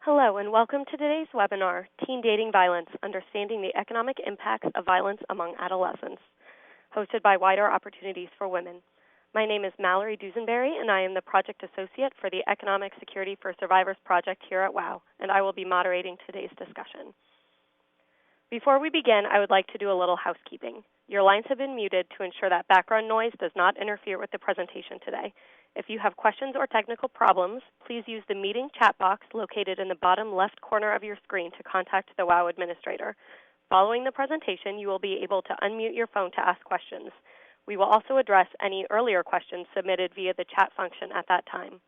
Hello, and welcome to today's webinar, Teen Dating Violence, Understanding the Economic Impacts of Violence Among Adolescents, hosted by Wider Opportunities for Women. My name is Mallory Dusenberry, and I am the Project Associate for the Economic Security for Survivors Project here at WOW, and I will be moderating today's discussion. Before we begin, I would like to do a little housekeeping. Your lines have been muted to ensure that background noise does not interfere with the presentation today. If you have questions or technical problems, please use the meeting chat box located in the bottom left corner of your screen to contact the WOW administrator. Following the presentation, you will be able to unmute your phone to ask questions. We will also address any earlier questions submitted via the chat function at that time.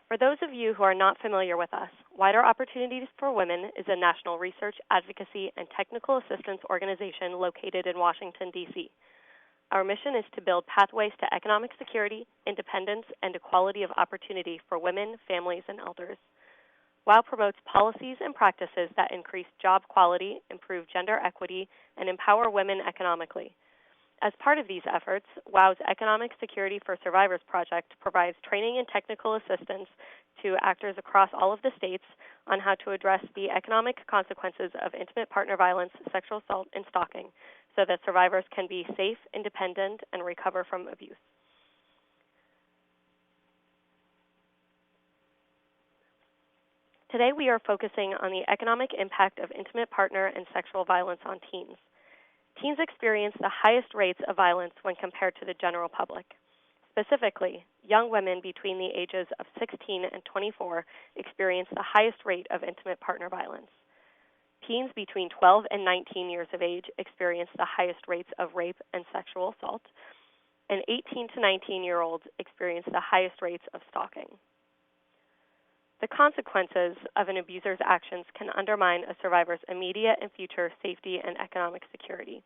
For those of you who are not familiar with us, Wider Opportunities for Women is a national research, advocacy, and technical assistance organization located in Washington, D.C. Our mission is to build pathways to economic security, independence, and equality of opportunity for women, families, and elders. WOW promotes policies and practices that increase job quality, improve gender equity, and empower women economically. As part of these efforts, WOW's Economic Security for Survivors project provides training and technical assistance to actors across all of the states on how to address the economic consequences of intimate partner violence, sexual assault, and stalking, so that survivors can be safe, independent, and recover from abuse. Today we are focusing on the economic impact of intimate partner and sexual violence on teens. Teens experience the highest rates of violence when compared to the general public. Specifically, young women between the ages of 16 and 24 experience the highest rate of intimate partner violence. Teens between 12 and 19 years of age experience the highest rates of rape and sexual assault, and 18 to 19-year-olds experience the highest rates of stalking. The consequences of an abuser's actions can undermine a survivor's immediate and future safety and economic security.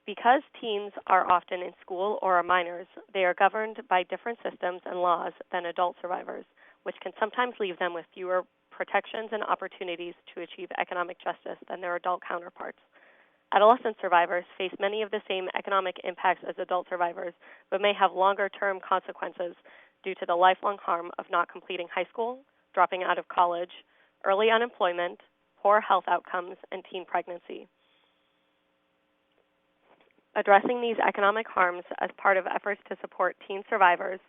Because teens are often in school or are minors, they are governed by different systems and laws than adult survivors, which can sometimes leave them with fewer protections and opportunities to achieve economic justice than their adult counterparts. Adolescent survivors face many of the same economic impacts as adult survivors, but may have longer-term consequences due to the lifelong harm of not completing high school, dropping out of college, early unemployment, poor health outcomes, and teen pregnancy. Addressing these economic harms as part of efforts to support teen survivors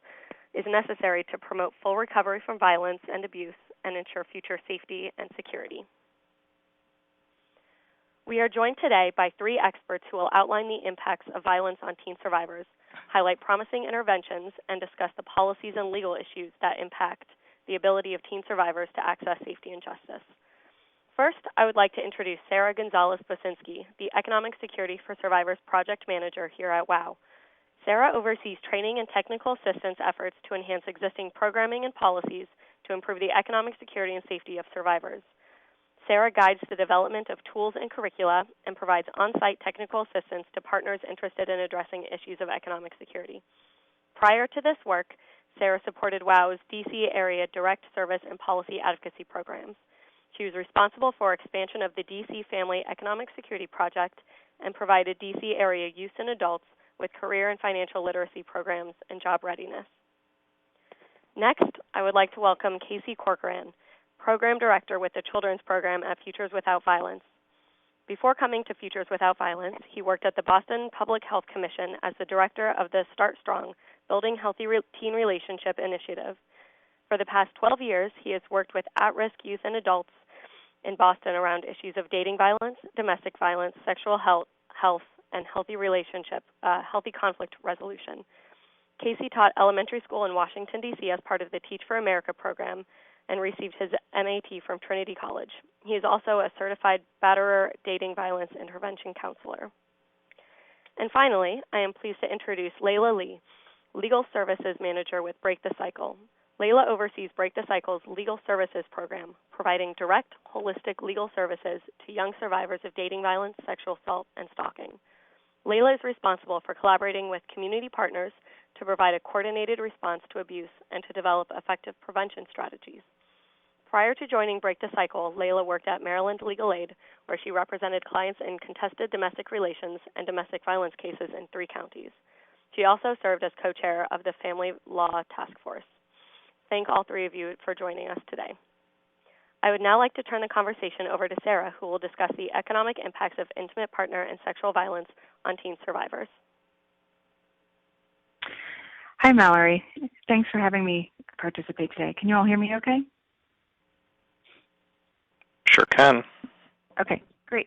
is necessary to promote full recovery from violence and abuse and ensure future safety and security. We are joined today by three experts who will outline the impacts of violence on teen survivors, highlight promising interventions, and discuss the policies and legal issues that impact the ability of teen survivors to access safety and justice. First, I would like to introduce Sarah Gonzalez-Bosinski, the Economic Security for Survivors Project Manager here at WOW. Sarah oversees training and technical assistance efforts to enhance existing programming and policies to improve the economic security and safety of survivors. Sarah guides the development of tools and curricula and provides on-site technical assistance to partners interested in addressing issues of economic security. Prior to this work, Sarah supported WOW's DC area direct service and policy advocacy programs. She was responsible for expansion of the DC Family Economic Security Project and provided DC area youth and adults with career and financial literacy programs and job readiness. Next, I would like to welcome Casey Corcoran, Program Director with the Children's Program at Futures Without Violence. Before coming to Futures Without Violence, he worked at the Boston Public Health Commission as the Director of the Start Strong, Building Healthy Teen Relationship Initiative. For the past 12 years, he has worked with at-risk youth and adults in Boston around issues of dating violence, domestic violence, sexual health, and healthy conflict resolution. Casey taught elementary school in Washington, D.C. as part of the Teach for America program and received his MAT from Trinity College. He is also a certified batterer dating violence intervention counselor. And finally, I am pleased to introduce Layla Lee, Legal Services Manager with Break the Cycle. Layla oversees Break the Cycle's Legal Services Program, providing direct, holistic legal services to young survivors of dating violence, sexual assault, and stalking. Layla is responsible for collaborating with community partners to provide a coordinated response to abuse and to develop effective prevention strategies. Prior to joining Break the Cycle, Layla worked at Maryland Legal Aid, where she represented clients in contested domestic relations and domestic violence cases in 3 counties. She also served as co-chair of the Family Law Task Force. Thank all three of you for joining us today. I would now like to turn the conversation over to Sarah, who will discuss the economic impacts of intimate partner and sexual violence on teen survivors. Hi, Mallory. Thanks for having me participate today. Can you all hear me okay? Sure can. Okay, great.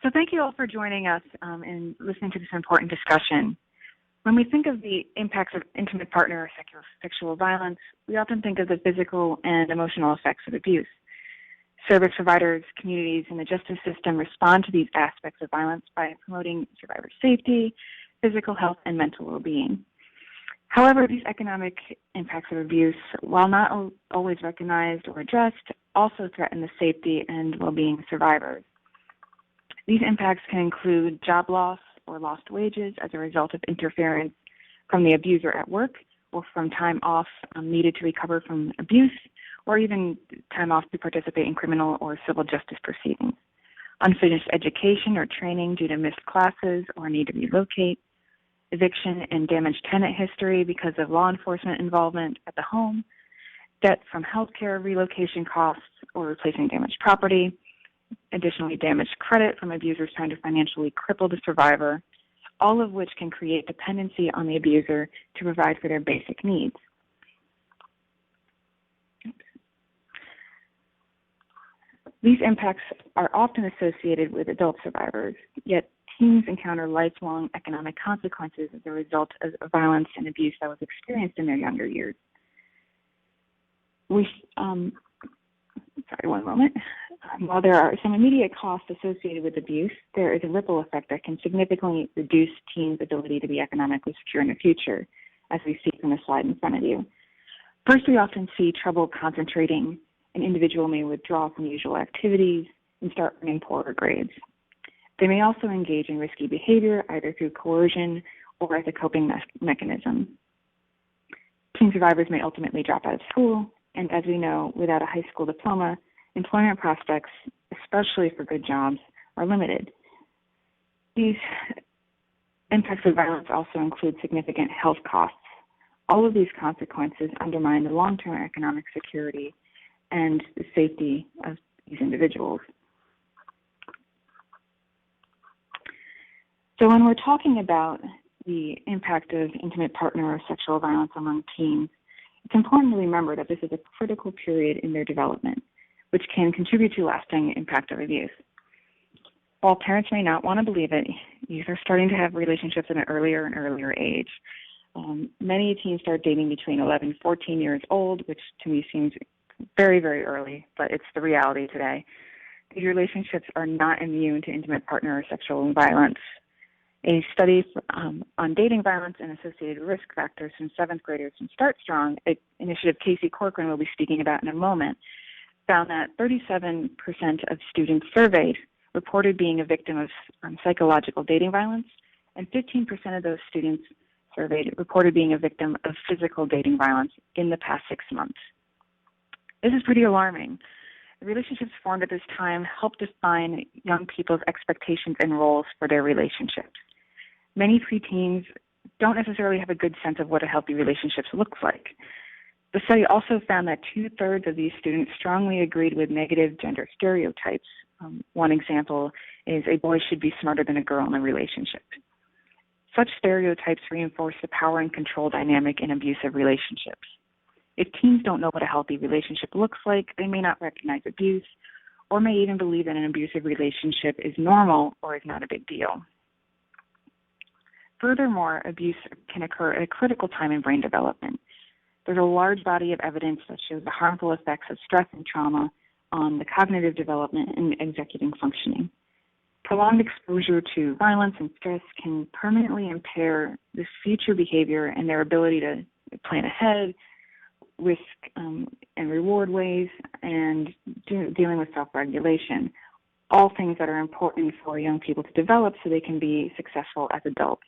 So thank you all for joining us and listening to this important discussion. When we think of the impacts of intimate partner or sexual violence, we often think of the physical and emotional effects of abuse. Service providers, communities, and the justice system respond to these aspects of violence by promoting survivor safety, physical health, and mental well-being. However, these economic impacts of abuse, while not always recognized or addressed, also threaten the safety and well-being of survivors. These impacts can include job loss or lost wages as a result of interference from the abuser at work or from time off needed to recover from abuse, or even time off to participate in criminal or civil justice proceedings. Unfinished education or training due to missed classes or need to relocate. Eviction and damaged tenant history because of law enforcement involvement at the home, debt from healthcare, relocation costs, or replacing damaged property, additionally damaged credit from abusers trying to financially cripple the survivor, all of which can create dependency on the abuser to provide for their basic needs. These impacts are often associated with adult survivors, yet teens encounter lifelong economic consequences as a result of violence and abuse that was experienced in their younger years. While there are some immediate costs associated with abuse, there is a ripple effect that can significantly reduce teens' ability to be economically secure in the future, as we see from the slide in front of you. First, we often see trouble concentrating. An individual may withdraw from usual activities and start earning poorer grades. They may also engage in risky behavior, either through coercion or as a coping mechanism. Teen survivors may ultimately drop out of school, and as we know, without a high school diploma, employment prospects, especially for good jobs, are limited. These impacts of violence also include significant health costs. All of these consequences undermine the long-term economic security and the safety of these individuals. So when we're talking about the impact of intimate partner or sexual violence among teens, it's important to remember that this is a critical period in their development, which can contribute to lasting impact of abuse. While parents may not want to believe it, youth are starting to have relationships at an earlier and earlier age. Many teens start dating between 11 and 14 years old, which to me seems very, very early, but it's the reality today. These relationships are not immune to intimate partner or sexual violence. A study on dating violence and associated risk factors from seventh graders from Start Strong, an initiative Casey Corcoran will be speaking about in a moment, found that 37% of students surveyed reported being a victim of psychological dating violence, and 15% of those students surveyed reported being a victim of physical dating violence in the past 6 months. This is pretty alarming. The relationships formed at this time help define young people's expectations and roles for their relationships. Many preteens don't necessarily have a good sense of what a healthy relationship looks like. The study also found that 2/3 of these students strongly agreed with negative gender stereotypes. One example is a boy should be smarter than a girl in a relationship. Such stereotypes reinforce the power and control dynamic in abusive relationships. If teens don't know what a healthy relationship looks like, they may not recognize abuse or may even believe that an abusive relationship is normal or is not a big deal. Furthermore, abuse can occur at a critical time in brain development. There's a large body of evidence that shows the harmful effects of stress and trauma on the cognitive development and executive functioning. Prolonged exposure to violence and stress can permanently impair this future behavior and their ability to plan ahead, risk and reward ways, and dealing with self-regulation, all things that are important for young people to develop so they can be successful as adults.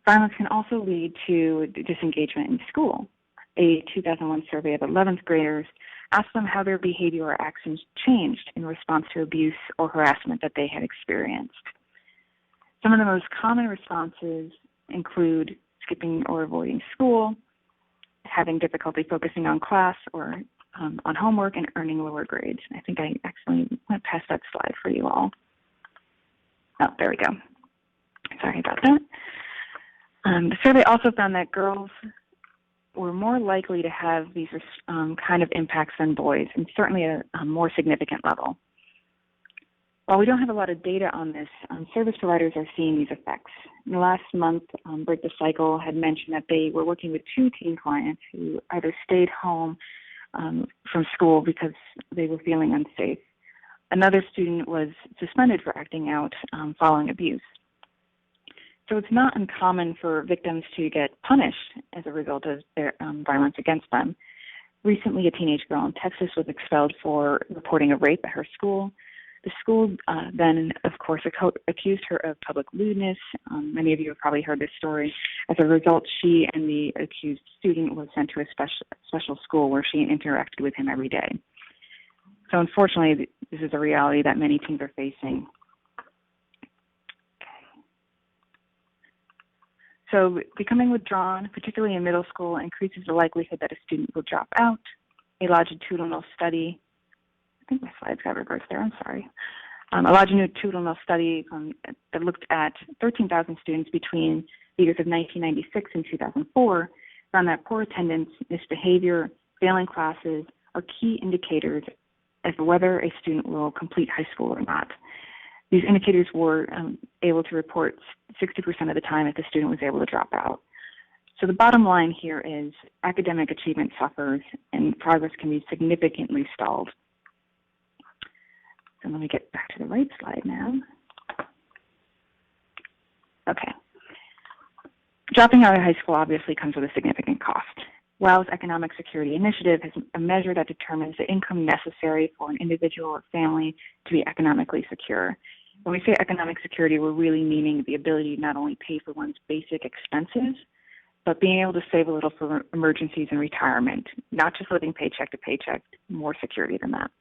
Violence can also lead to disengagement in school. A 2001 survey of 11th graders asked them how their behavior or actions changed in response to abuse or harassment that they had experienced. Some of the most common responses include skipping or avoiding school, having difficulty focusing on class or on homework, and earning lower grades. I think I actually went past that slide for you all. Oh, there we go. Sorry about that. The survey also found that girls were more likely to have these kind of impacts than boys, and certainly at a more significant level. While we don't have a lot of data on this, service providers are seeing these effects. In the last month, Break the Cycle had mentioned that they were working with 2 teen clients who either stayed home from school because they were feeling unsafe. Another student was suspended for acting out following abuse. So it's not uncommon for victims to get punished as a result of their violence against them. Recently, a teenage girl in Texas was expelled for reporting a rape at her school. The school then, of course, accused her of public lewdness. Many of you have probably heard this story. As a result, she and the accused student was sent to a special school where she interacted with him every day. So unfortunately, this is a reality that many teens are facing. So becoming withdrawn, particularly in middle school, increases the likelihood that a student will drop out. A longitudinal study, I think my slides got reversed there, I'm sorry. A longitudinal study that looked at 13,000 students between the years of 1996 and 2004 found that poor attendance, misbehavior, failing classes are key indicators as to whether a student will complete high school or not. These indicators were able to report 60% of the time if the student was able to drop out. So the bottom line here is academic achievement suffers and progress can be significantly stalled. So let me get back to the right slide now. Okay. Dropping out of high school obviously comes with a significant cost. WOW's Economic Security Initiative is a measure that determines the income necessary for an individual or family to be economically secure. When we say economic security, we're really meaning the ability to not only pay for one's basic expenses, but being able to save a little for emergencies and retirement, not just living paycheck to paycheck, more security than that.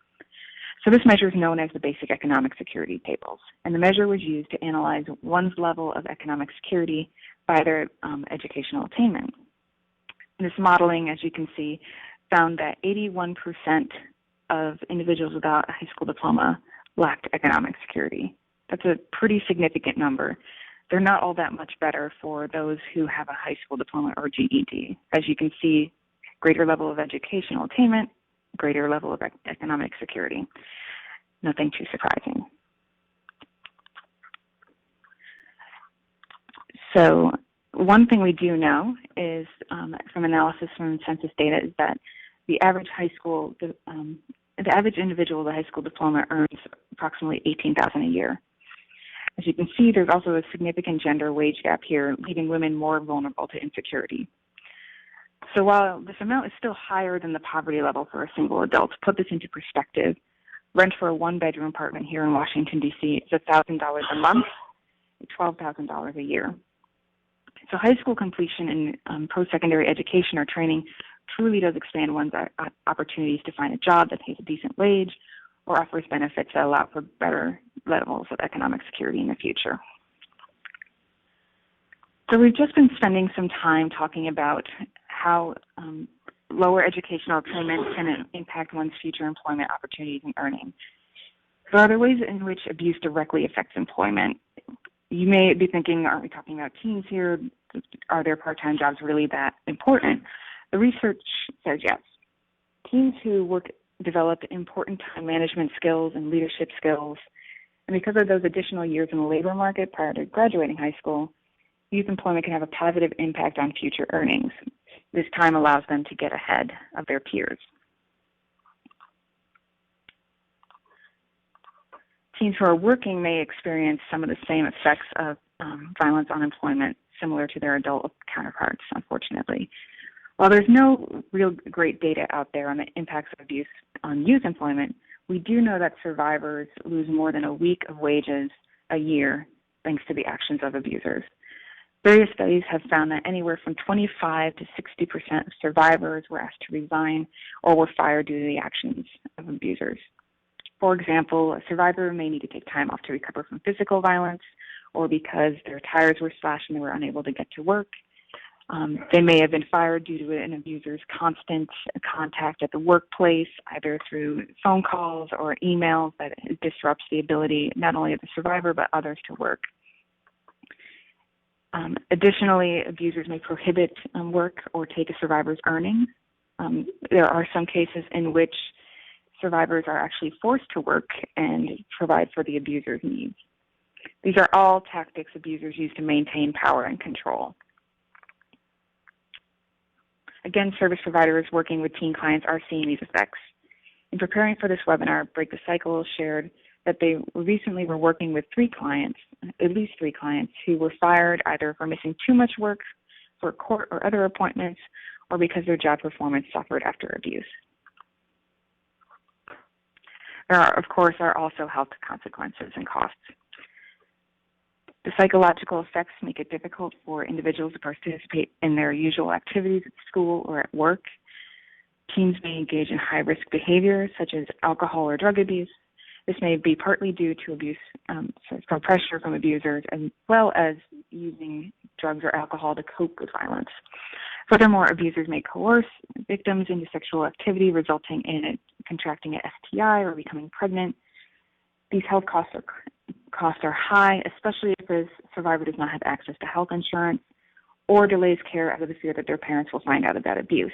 So this measure is known as the Basic Economic Security Tables, and the measure was used to analyze one's level of economic security by their educational attainment. This modeling, as you can see, found that 81% of individuals without a high school diploma lacked economic security. That's a pretty significant number. They're not all that much better for those who have a high school diploma or GED. As you can see, greater level of educational attainment, greater level of economic security. Nothing too surprising. So one thing we do know is, from analysis from census data, is that the average average individual with a high school diploma earns approximately $18,000 a year. As you can see, there's also a significant gender wage gap here, leaving women more vulnerable to insecurity. So while this amount is still higher than the poverty level for a single adult, to put this into perspective, rent for a one-bedroom apartment here in Washington, D.C. is $1,000 a month, $12,000 a year. So high school completion and post-secondary education or training truly does expand one's opportunities to find a job that pays a decent wage or offers benefits that allow for better levels of economic security in the future. So we've just been spending some time talking about how lower educational attainment can impact one's future employment opportunities and earnings. So are there ways in which abuse directly affects employment? You may be thinking, aren't we talking about teens here? Are their part-time jobs really that important? The research says yes. Teens who develop important time management skills and leadership skills, and because of those additional years in the labor market prior to graduating high school, youth employment can have a positive impact on future earnings. This time allows them to get ahead of their peers. Teens who are working may experience some of the same effects of violence on employment similar to their adult counterparts, unfortunately. While there's no real great data out there on the impacts of abuse on youth employment, we do know that survivors lose more than a week of wages a year thanks to the actions of abusers. Various studies have found that anywhere from 25 to 60% of survivors were asked to resign or were fired due to the actions of abusers. For example, a survivor may need to take time off to recover from physical violence or because their tires were slashed and they were unable to get to work. They may have been fired due to an abuser's constant contact at the workplace, either through phone calls or emails that disrupts the ability not only of the survivor but others to work. Additionally, abusers may prohibit work or take a survivor's earnings. There are some cases in which survivors are actually forced to work and provide for the abuser's needs. These are all tactics abusers use to maintain power and control. Again, service providers working with teen clients are seeing these effects. In preparing for this webinar, Break the Cycle shared that they recently were working with at least three clients, who were fired either for missing too much work, for court or other appointments, or because their job performance suffered after abuse. There are, of course, also health consequences and costs. The psychological effects make it difficult for individuals to participate in their usual activities at school or at work. Teens may engage in high-risk behavior, such as alcohol or drug abuse. This may be partly due to abuse from pressure from abusers, as well as using drugs or alcohol to cope with violence. Furthermore, abusers may coerce victims into sexual activity, resulting in it contracting an STI or becoming pregnant. These health costs are high, especially if the survivor does not have access to health insurance or delays care out of the fear that their parents will find out about abuse.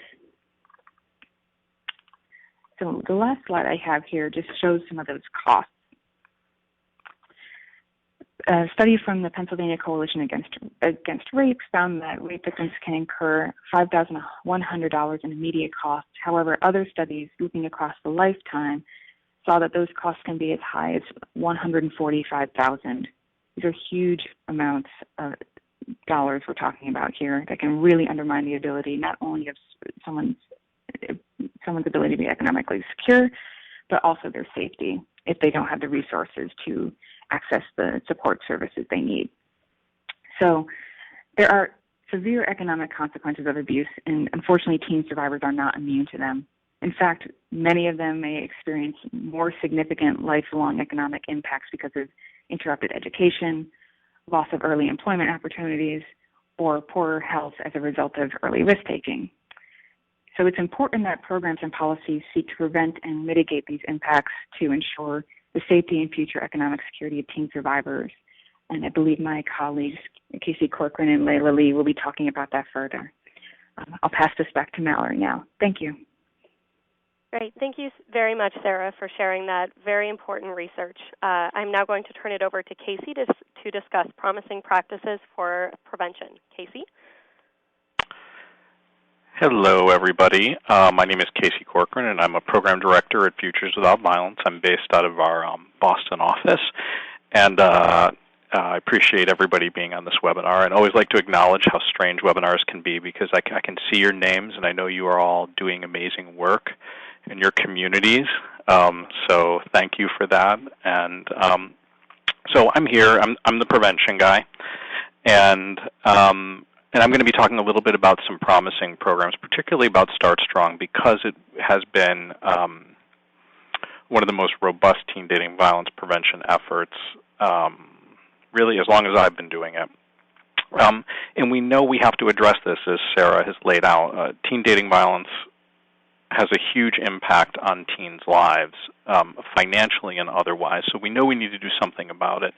So the last slide I have here just shows some of those costs. A study from the Pennsylvania Coalition Against Rape found that rape victims can incur $5,100 in immediate costs. However, other studies looking across the lifetime saw that those costs can be as high as $145,000. These are huge amounts of dollars we're talking about here that can really undermine the ability not only of someone's ability to be economically secure, but also their safety if they don't have the resources to access the support services they need. So there are severe economic consequences of abuse, and unfortunately teen survivors are not immune to them. In fact, many of them may experience more significant lifelong economic impacts because of interrupted education, loss of early employment opportunities, or poorer health as a result of early risk-taking. So it's important that programs and policies seek to prevent and mitigate these impacts to ensure the safety and future economic security of teen survivors. And I believe my colleagues, Casey Corcoran and Layla Lee, will be talking about that further. I'll pass this back to Mallory now. Thank you. Great. Thank you very much, Sarah, for sharing that very important research. I'm now going to turn it over to Casey to discuss promising practices for prevention. Casey? Hello, everybody. My name is Casey Corcoran, and I'm a program director at Futures Without Violence. I'm based out of our Boston office, and I appreciate everybody being on this webinar. And I always like to acknowledge how strange webinars can be, because I can see your names, and I know you are all doing amazing work in your communities. So thank you for that. And so I'm here. I'm the prevention guy, and I'm going to be talking a little bit about some promising programs, particularly about Start Strong, because it has been one of the most robust teen dating violence prevention efforts, really as long as I've been doing it. And we know we have to address this, as Sarah has laid out. Teen dating violence has a huge impact on teens' lives, financially and otherwise, so we know we need to do something about it.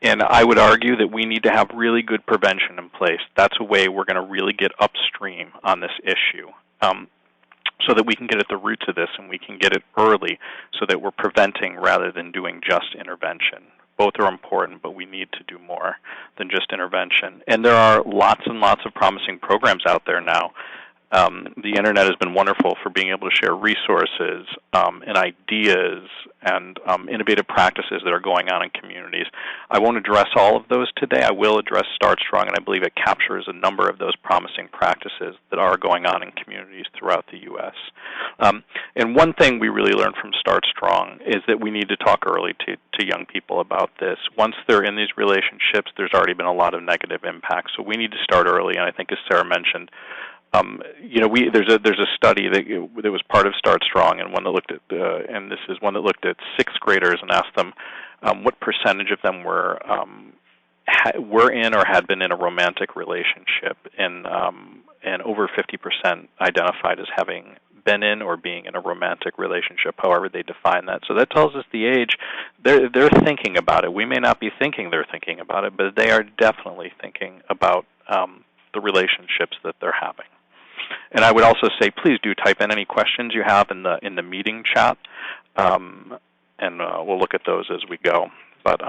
And I would argue that we need to have really good prevention in place. That's a way we're going to really get upstream on this issue, so that we can get at the roots of this and we can get it early, so that we're preventing rather than doing just intervention. Both are important, but we need to do more than just intervention. And there are lots and lots of promising programs out there now. The Internet has been wonderful for being able to share resources and ideas and innovative practices that are going on in communities. I won't address all of those today. I will address Start Strong, and I believe it captures a number of those promising practices that are going on in communities throughout the U.S. And one thing we really learned from Start Strong is that we need to talk early to young people about this. Once they're in these relationships, there's already been a lot of negative impacts, so we need to start early, and I think, as Sarah mentioned, there's a study that was part of Start Strong, and one that looked at and this is one that looked at sixth graders and asked them what percentage of them were were in or had been in a romantic relationship, and over 50% identified as having been in or being in a romantic relationship, however they define that. So that tells us the age. They're thinking about it. We may not be thinking they're thinking about it, but they are definitely thinking about the relationships that they're having. And I would also say, please do type in any questions you have in the meeting chat, and we'll look at those as we go. But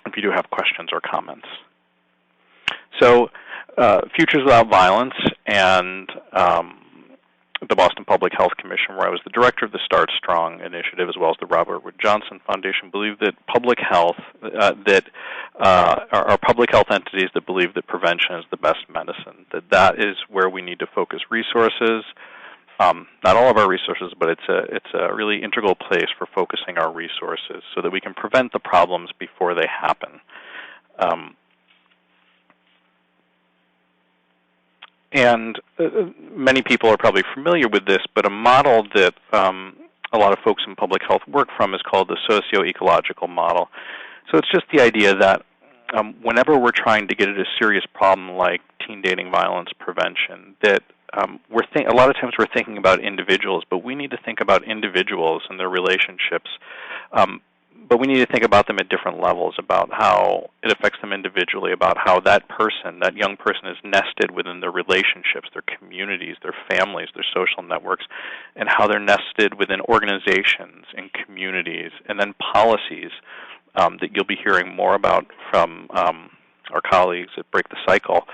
if you do have questions or comments. So, Futures Without Violence and the Boston Public Health Commission, where I was the director of the Start Strong initiative, as well as the Robert Wood Johnson Foundation, believe that public health, are public health entities that believe that prevention is the best medicine, that is where we need to focus resources. Not all of our resources, but it's a really integral place for focusing our resources so that we can prevent the problems before they happen. And many people are probably familiar with this, but a model that a lot of folks in public health work from is called the socio-ecological model. So it's just the idea that whenever we're trying to get at a serious problem like teen dating violence prevention, that a lot of times we're thinking about individuals, but we need to think about individuals and their relationships. But we need to think about them at different levels, about how it affects them individually, about how that young person is nested within their relationships, their communities, their families, their social networks, and how they're nested within organizations and communities, and then policies that you'll be hearing more about from our colleagues at Break the Cycle,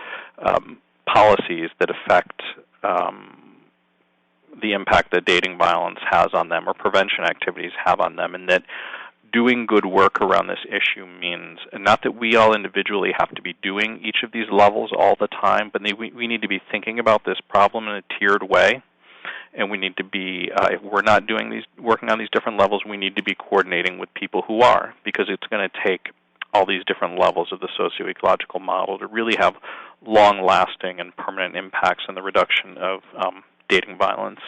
policies that affect the impact that dating violence has on them or prevention activities have on them, and that doing good work around this issue means not that we all individually have to be doing each of these levels all the time, but we need to be thinking about this problem in a tiered way, and we need to be, if we're not working on these different levels, we need to be coordinating with people who are, because it's going to take all these different levels of the socio-ecological model to really have long-lasting and permanent impacts on the reduction of dating violence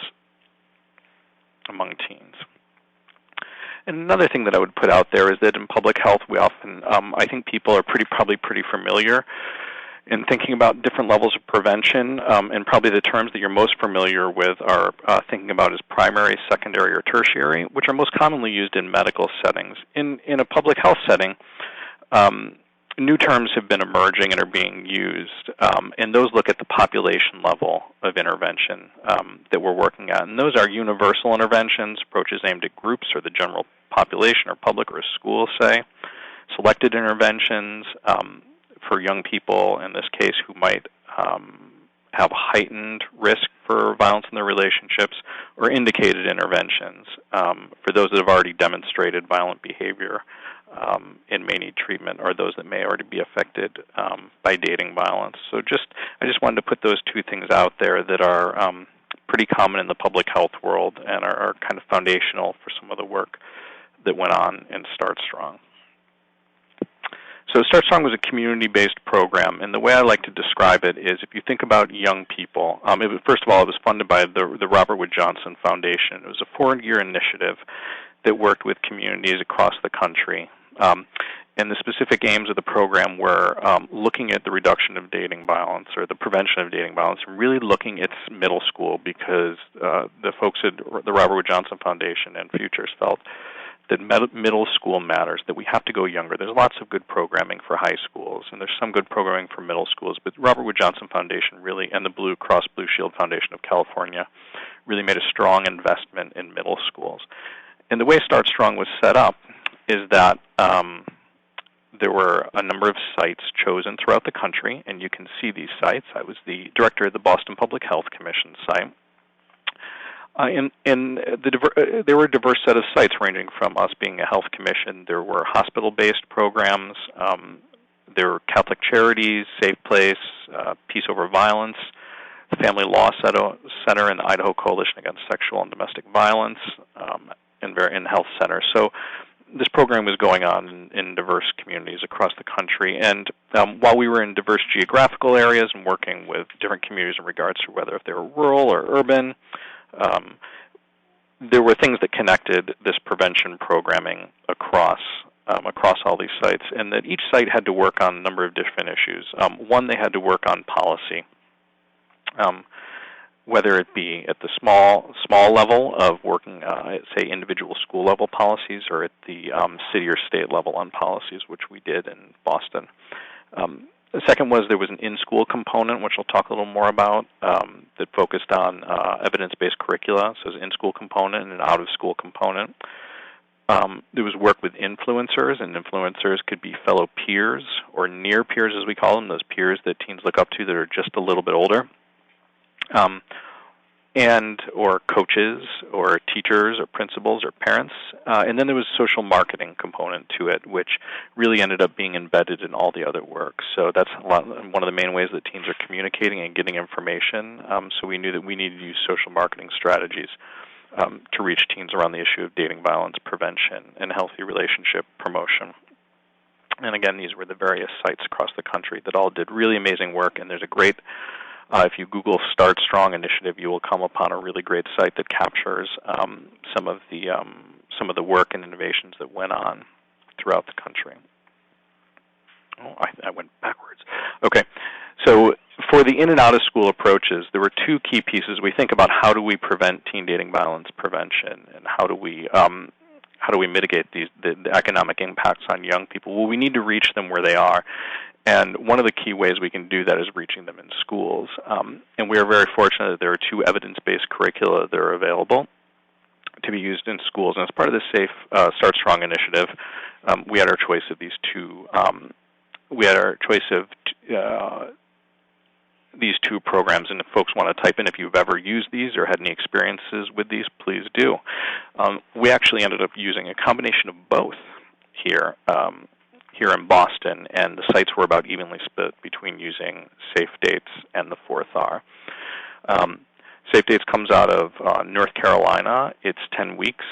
among teens. And another thing that I would put out there is that in public health, we often, I think people are probably pretty familiar in thinking about different levels of prevention, and probably the terms that you're most familiar with are thinking about as primary, secondary, or tertiary, which are most commonly used in medical settings. In a public health setting, new terms have been emerging and are being used, and those look at the population level of intervention that we're working at. And those are universal interventions, approaches aimed at groups or the general population or public or a school, say. Selected interventions for young people, in this case, who might have heightened risk for violence in their relationships, or indicated interventions for those that have already demonstrated violent behavior and may need treatment, or those that may already be affected by dating violence. So I just wanted to put those two things out there that are pretty common in the public health world and are kind of foundational for some of the work that went on in Start Strong. So Start Strong was a community-based program, and the way I like to describe it is if you think about young people, first of all, it was funded by the Robert Wood Johnson Foundation. It was a 4-year initiative that worked with communities across the country. And the specific aims of the program were looking at the reduction of dating violence or the prevention of dating violence, and really looking at middle school, because the folks at the Robert Wood Johnson Foundation and Futures felt that middle school matters, that we have to go younger. There's lots of good programming for high schools, and there's some good programming for middle schools, but Robert Wood Johnson Foundation really, and the Blue Cross Blue Shield Foundation of California, really made a strong investment in middle schools. And the way Start Strong was set up is that there were a number of sites chosen throughout the country, and you can see these sites. I was the director of the Boston Public Health Commission site. There were a diverse set of sites ranging from us being a health commission. There were hospital-based programs. There were Catholic Charities, Safe Place, Peace Over Violence, the Family Law Center, and the Idaho Coalition Against Sexual and Domestic Violence, and health centers. So this program was going on in diverse communities across the country. And while we were in diverse geographical areas and working with different communities in regards to whether if they were rural or urban, there were things that connected this prevention programming across across all these sites, and that each site had to work on a number of different issues. One, they had to work on policy, whether it be at the small level of working, say, individual school level policies, or at the city or state level on policies, which we did in Boston. The second was there was an in-school component, which I'll talk a little more about, that focused on evidence-based curricula, so there's an in-school component and an out-of-school component. There was work with influencers, and influencers could be fellow peers or near peers, as we call them, those peers that teens look up to that are just a little bit older, and or coaches or teachers or principals or parents. And then there was a social marketing component to it, which really ended up being embedded in all the other work. So that's one of the main ways that teens are communicating and getting information. So we knew that we needed to use social marketing strategies to reach teens around the issue of dating violence prevention and healthy relationship promotion. And again, these were the various sites across the country that all did really amazing work. And there's a great, if you Google Start Strong Initiative, you will come upon a really great site that captures some of the work and innovations that went on throughout the country. Oh, I went backwards. Okay, so for the in and out of school approaches, there were two key pieces. We think about how do we prevent teen dating violence prevention, and how do we mitigate the economic impacts on young people. Well, we need to reach them where they are. And one of the key ways we can do that is reaching them in schools. And we are very fortunate that there are two evidence-based curricula that are available to be used in schools. And as part of the Safe Start Strong initiative, we had our choice of these two. We had our choice of these two programs. And if folks want to type in if you've ever used these or had any experiences with these, please do. We actually ended up using a combination of both here in Boston, and the sites were about evenly split between using Safe Dates and the 4th R. Safe Dates comes out of North Carolina. It's 10 weeks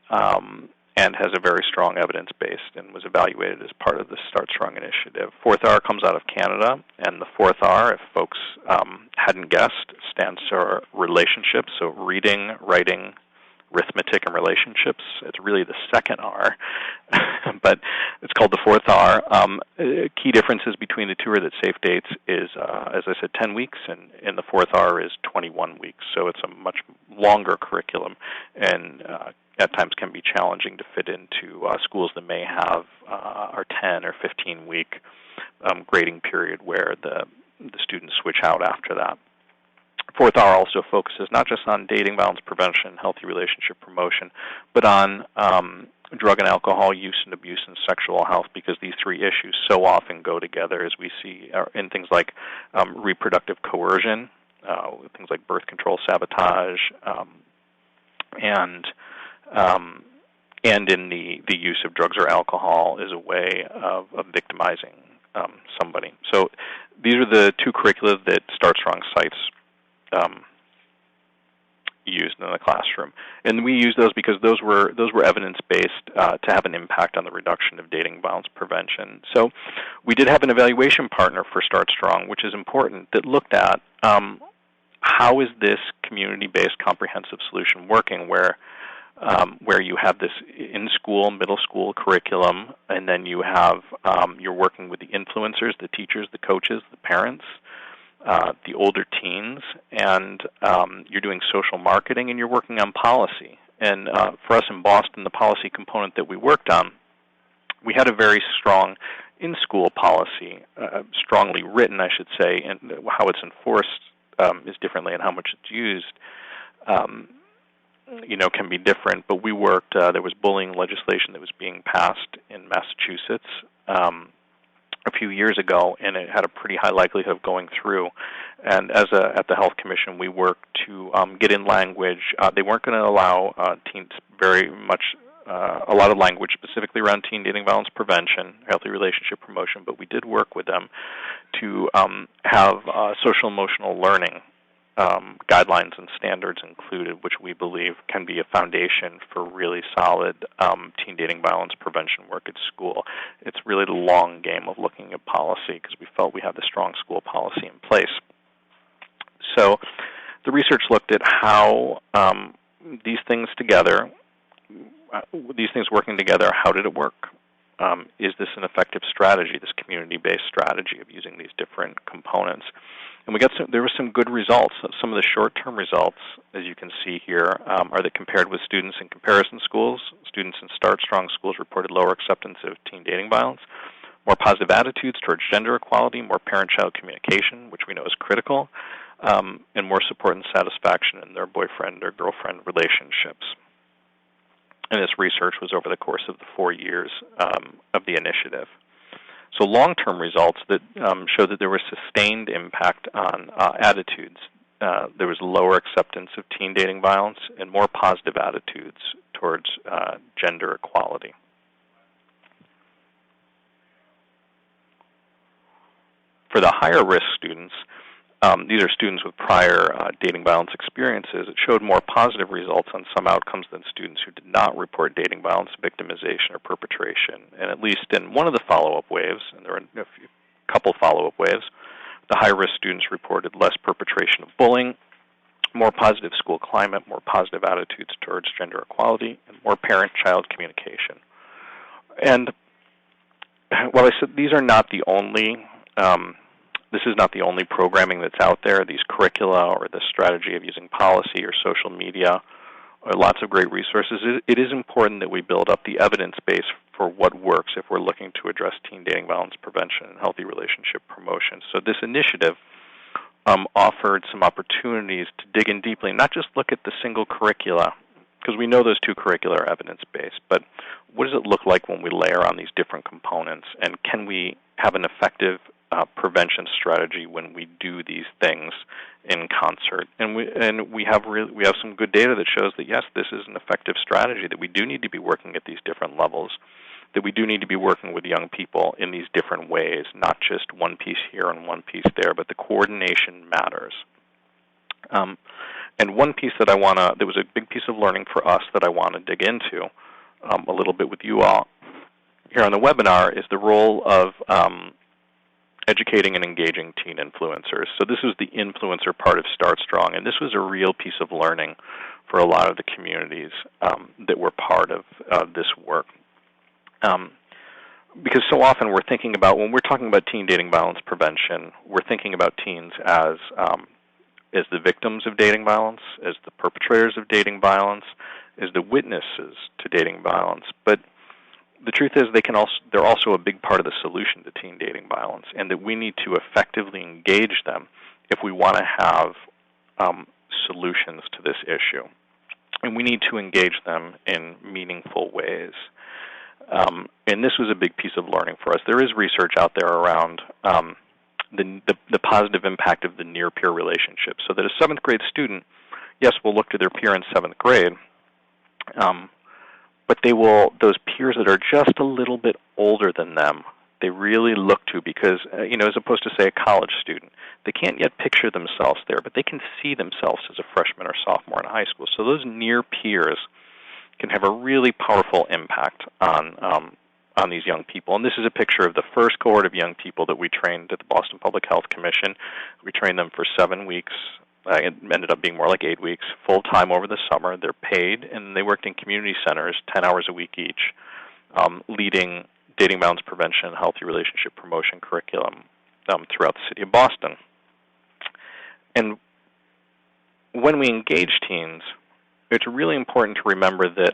and has a very strong evidence-based and was evaluated as part of the Start Strong initiative. 4th R comes out of Canada, and the 4th R, if folks hadn't guessed, stands for relationships, so reading, writing, arithmetic, and relationships. It's really the second R, but it's called the 4th R. Key differences between the two are that Safe Dates is, as I said, 10 weeks, and the 4th R is 21 weeks. So it's a much longer curriculum, and at times can be challenging to fit into schools that may have our 10 or 15-week grading period where the students switch out after that. 4th R also focuses not just on dating violence prevention, healthy relationship promotion, but on drug and alcohol use and abuse and sexual health, because these three issues so often go together, as we see in things like reproductive coercion, things like birth control sabotage, and in the use of drugs or alcohol as a way of victimizing somebody. So these are the two curricula that Start Strong sites used in the classroom, and we use those because those were evidence-based to have an impact on the reduction of dating violence prevention. So we did have an evaluation partner for Start Strong, which is important, that looked at how is this community-based comprehensive solution working, where you have this in-school, middle school curriculum, and then you have you're working with the influencers, the teachers, the coaches, the parents, the older teens, and you're doing social marketing, and you're working on policy. And for us in Boston, the policy component that we worked on, we had a very strong in-school policy, strongly written, I should say, and how it's enforced is differently, and how much it's used can be different. But we worked, there was bullying legislation that was being passed in Massachusetts a few years ago, and it had a pretty high likelihood of going through. And at the Health Commission, we worked to get in language. They weren't going to allow teens very much, a lot of language specifically around teen dating violence prevention, healthy relationship promotion, but we did work with them to have social emotional learning guidelines and standards included, which we believe can be a foundation for really solid teen dating violence prevention work at school. It's really the long game of looking at policy, because we felt we had the strong school policy in place. So the research looked at how these things working together, how did it work? is this an effective strategy, this community-based strategy of using these different components? And there were some good results. Some of the short-term results, as you can see here, are that compared with students in comparison schools, students in Start Strong schools reported lower acceptance of teen dating violence, more positive attitudes towards gender equality, more parent-child communication, which we know is critical, and more support and satisfaction in their boyfriend or girlfriend relationships. And this research was over the course of the 4 years of the initiative. So long-term results that show that there was sustained impact on attitudes. There was lower acceptance of teen dating violence and more positive attitudes towards gender equality. For the higher risk students, these are students with prior dating violence experiences. It showed more positive results on some outcomes than students who did not report dating violence, victimization, or perpetration. And at least in one of the follow-up waves, and there are a couple follow-up waves, the high-risk students reported less perpetration of bullying, more positive school climate, more positive attitudes towards gender equality, and more parent-child communication. And while I said these are not the only this is not the only programming that's out there. These curricula or the strategy of using policy or social media or lots of great resources. It is important that we build up the evidence base for what works if we're looking to address teen dating violence prevention and healthy relationship promotion. So this initiative offered some opportunities to dig in deeply, not just look at the single curricula, because we know those two curricula are evidence-based, but what does it look like when we layer on these different components, and can we have an effective prevention strategy when we do these things in concert? And we have some good data that shows that yes, this is an effective strategy, that we do need to be working at these different levels, that we do need to be working with young people in these different ways, not just one piece here and one piece there, but the coordination matters. And one piece that there was a big piece of learning for us that I want to dig into a little bit with you all here on the webinar is the role of educating and engaging teen influencers. So this was the influencer part of Start Strong, and this was a real piece of learning for a lot of the communities that were part of this work. Because so often we're thinking about, when we're talking about teen dating violence prevention, we're thinking about teens as the victims of dating violence, as the perpetrators of dating violence, as the witnesses to dating violence. But the truth is they're also a big part of the solution to teen dating violence, and that we need to effectively engage them if we want to have solutions to this issue. And we need to engage them in meaningful ways. And this was a big piece of learning for us. There is research out there around the positive impact of the near-peer relationship, so that a 7th grade student, yes, will look to their peer in 7th grade, but those peers that are just a little bit older than them, they really look to, because, as opposed to, say, a college student, they can't yet picture themselves there, but they can see themselves as a freshman or sophomore in high school. So those near peers can have a really powerful impact on these young people. And this is a picture of the first cohort of young people that we trained at the Boston Public Health Commission. We trained them for 7 weeks. It ended up being more like 8 weeks, full-time over the summer. They're paid, and they worked in community centers 10 hours a week each, leading dating violence prevention and healthy relationship promotion curriculum throughout the city of Boston. And when we engage teens, it's really important to remember that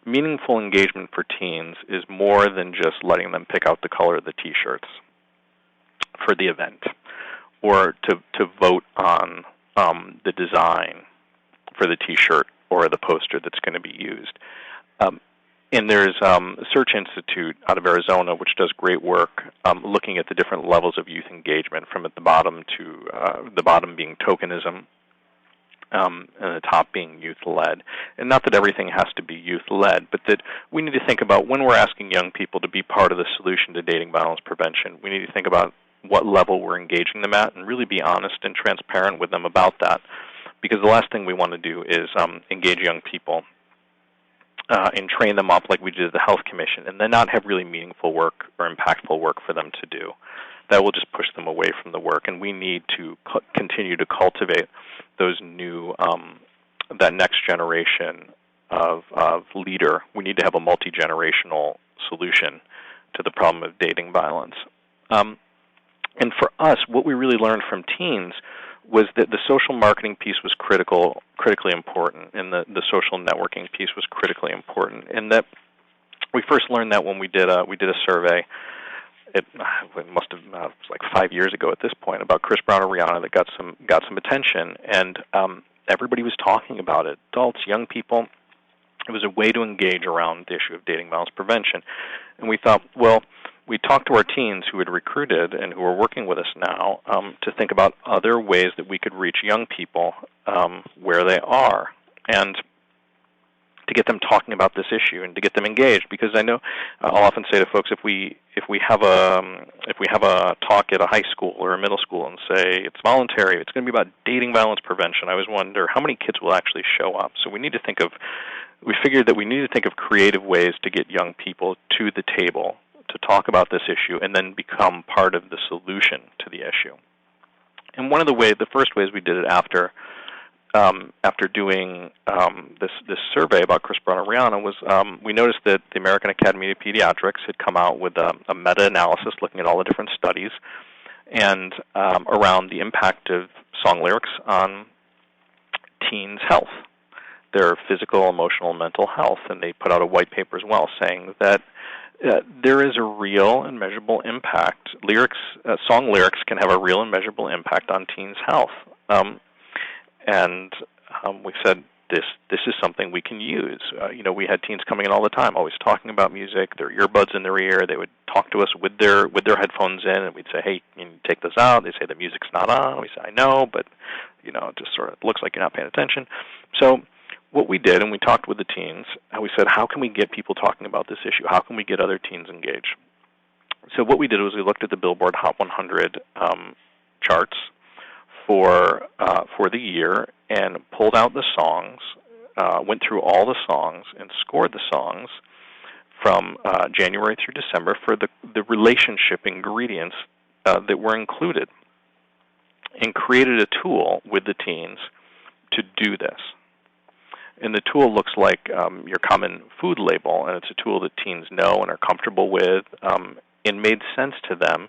meaningful engagement for teens is more than just letting them pick out the color of the T-shirts for the event, or to vote on the design for the T-shirt or the poster that's going to be used. And there's a Search Institute out of Arizona which does great work looking at the different levels of youth engagement, from at the bottom to the bottom being tokenism, and the top being youth-led. And not that everything has to be youth-led, but that we need to think about, when we're asking young people to be part of the solution to dating violence prevention, we need to think about what level we're engaging them at, and really be honest and transparent with them about that. Because the last thing we want to do is engage young people and train them up like we did at the Health Commission, and then not have really meaningful work or impactful work for them to do. That will just push them away from the work, and we need to continue to cultivate those new, that next generation of leader. We need to have a multi-generational solution to the problem of dating violence. And for us, what we really learned from teens was that the social marketing piece was critically important, and the social networking piece was critically important. And that we first learned that when we did a survey. It must have it was like 5 years ago at this point, about Chris Brown and Rihanna, that got some attention, and everybody was talking about it. Adults, young people. It was a way to engage around the issue of dating violence prevention. And we thought, well, we talked to our teens who had recruited and who are working with us now to think about other ways that we could reach young people where they are, and to get them talking about this issue and to get them engaged. Because I know I'll often say to folks, if we have a talk at a high school or a middle school and say it's voluntary, it's going to be about dating violence prevention, I always wonder how many kids will actually show up. So we figured that we need to think of creative ways to get young people to the table to talk about this issue and then become part of the solution to the issue. And the first ways we did it after doing this survey about Chris Brown and Rihanna was we noticed that the American Academy of Pediatrics had come out with a meta-analysis looking at all the different studies and around the impact of song lyrics on teens' health, their physical, emotional, and mental health. And they put out a white paper as well saying that there is a real and measurable impact. Song lyrics can have a real and measurable impact on teens' health. And we said, this is something we can use. We had teens coming in all the time, always talking about music, their earbuds in their ear. They would talk to us with their headphones in, and we'd say, hey, can you take this out? They'd say, the music's not on. We say, I know, but, it just sort of looks like you're not paying attention. So what we did, and we talked with the teens, we said, how can we get people talking about this issue? How can we get other teens engaged? So what we did was we looked at the Billboard Hot 100 charts for the year and pulled out the songs, went through all the songs and scored the songs from January through December for the relationship ingredients that were included, and created a tool with the teens to do this. And the tool looks like your common food label, and it's a tool that teens know and are comfortable with, and made sense to them.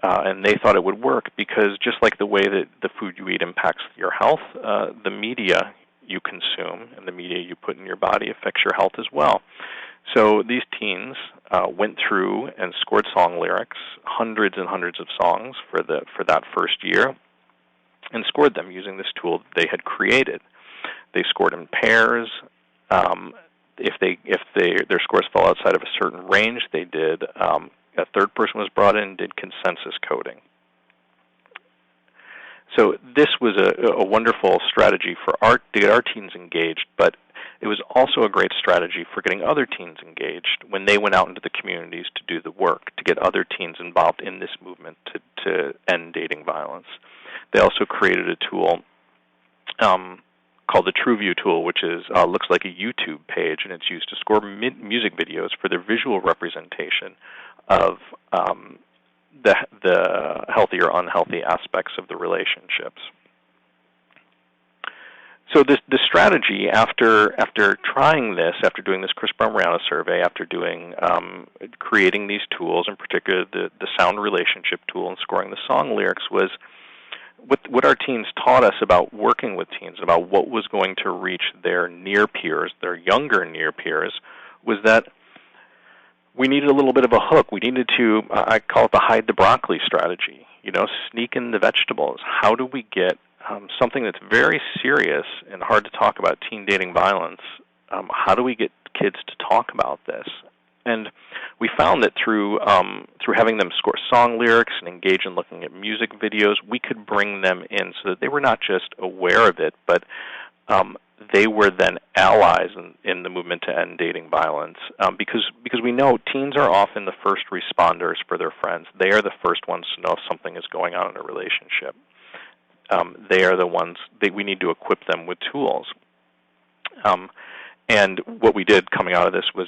And they thought it would work because just like the way that the food you eat impacts your health, the media you consume and the media you put in your body affects your health as well. So these teens went through and scored song lyrics, hundreds and hundreds of songs for that first year, and scored them using this tool that they had created. They scored in pairs. If their scores fell outside of a certain range, they did. A third person was brought in and did consensus coding. So this was a wonderful strategy to get our teens engaged, but it was also a great strategy for getting other teens engaged when they went out into the communities to do the work, to get other teens involved in this movement to end dating violence. They also created a tool called the TrueView tool, which looks like a YouTube page, and it's used to score music videos for their visual representation of the healthy or unhealthy aspects of the relationships. So the strategy after trying this, after doing this Chris Brown Rihanna survey, after doing creating these tools, in particular the sound relationship tool and scoring the song lyrics, was what our teens taught us about working with teens, about what was going to reach their near peers, their younger near peers, was that we needed a little bit of a hook. We needed to, I call it the hide the broccoli strategy, sneak in the vegetables. How do we get something that's very serious and hard to talk about, teen dating violence, how do we get kids to talk about this? And we found that through having them score song lyrics and engage in looking at music videos, we could bring them in so that they were not just aware of it, but they were then allies in the movement to end dating violence. Because we know teens are often the first responders for their friends. They are the first ones to know if something is going on in a relationship. They are the ones that we need to equip them with tools. And what we did coming out of this was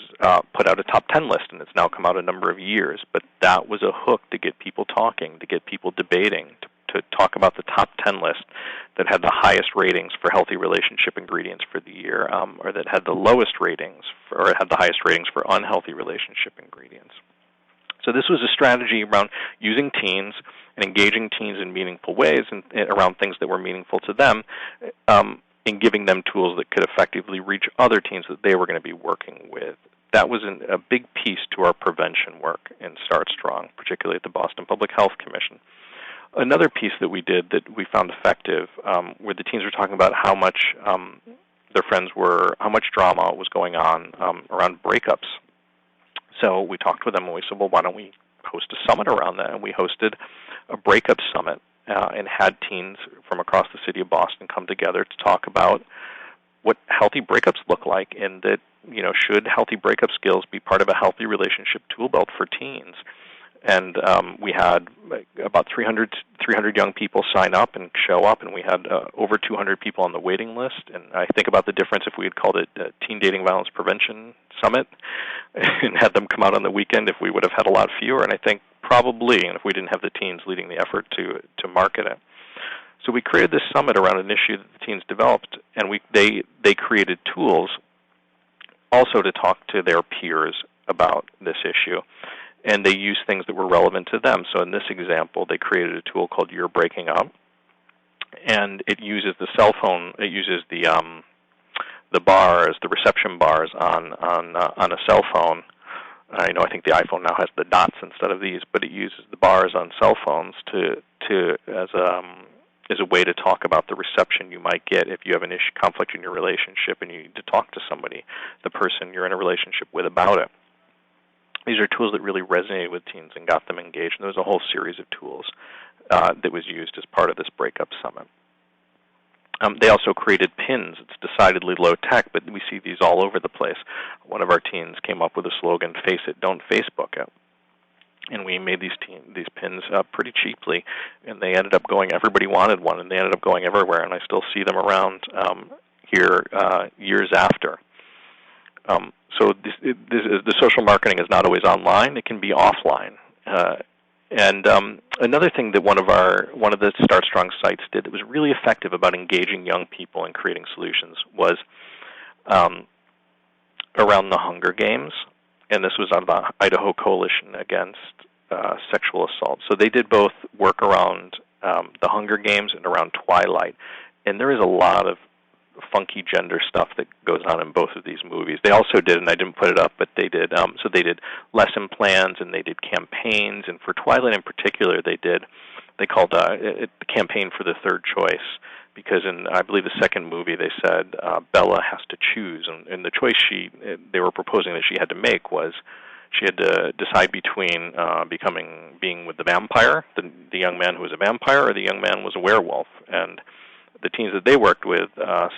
put out a top 10 list, and it's now come out a number of years. But that was a hook to get people talking, to get people debating, to talk about the top 10 list that had the highest ratings for healthy relationship ingredients for the year, or that had the lowest ratings, or had the highest ratings for unhealthy relationship ingredients. So this was a strategy around using teens and engaging teens in meaningful ways and around things that were meaningful to them, and giving them tools that could effectively reach other teens that they were going to be working with. That was a big piece to our prevention work in Start Strong, particularly at the Boston Public Health Commission. Another piece that we did that we found effective, where the teens were talking about how much their friends were, how much drama was going on around breakups. So we talked with them and we said, well, why don't we host a summit around that? And we hosted a breakup summit and had teens from across the city of Boston come together to talk about what healthy breakups look like, and that, should healthy breakup skills be part of a healthy relationship tool belt for teens. And we had about 300 young people sign up and show up, and we had over 200 people on the waiting list. And I think about the difference if we had called it Teen Dating Violence Prevention Summit and had them come out on the weekend, if we would have had a lot fewer. And I think probably, and if we didn't have the teens leading the effort to market it. So we created this summit around an issue that the teens developed, and they created tools also to talk to their peers about this issue. And they used things that were relevant to them. So in this example, they created a tool called You're Breaking Up, and it uses the cell phone. It uses the bars, the reception bars on a cell phone. I think the iPhone now has the dots instead of these, but it uses the bars on cell phones as a way to talk about the reception you might get if you have an issue, conflict in your relationship, and you need to talk to somebody, the person you're in a relationship with, about it. These are tools that really resonated with teens and got them engaged. And there was a whole series of tools that was used as part of this breakup summit. They also created pins. It's decidedly low tech, but we see these all over the place. One of our teens came up with a slogan, "Face it, don't Facebook it." And we made these pins pretty cheaply, and they ended up going, everybody wanted one, and they ended up going everywhere, and I still see them around here years after. So the social marketing is not always online. It can be offline. And another thing that one of the Start Strong sites did that was really effective about engaging young people and creating solutions was around the Hunger Games, and this was on the Idaho Coalition Against Sexual Assault. So they did both work around the Hunger Games and around Twilight, and there is a lot of funky gender stuff that goes on in both of these movies. They also did, and I didn't put it up, but they did. So they did lesson plans and they did campaigns. And for Twilight in particular, they called it the campaign for the third choice, because in, I believe, the second movie, they said Bella has to choose, and the choice they were proposing that she had to make was she had to decide between being with the vampire, the young man who was a vampire, or the young man who was a werewolf. And the teens that they worked with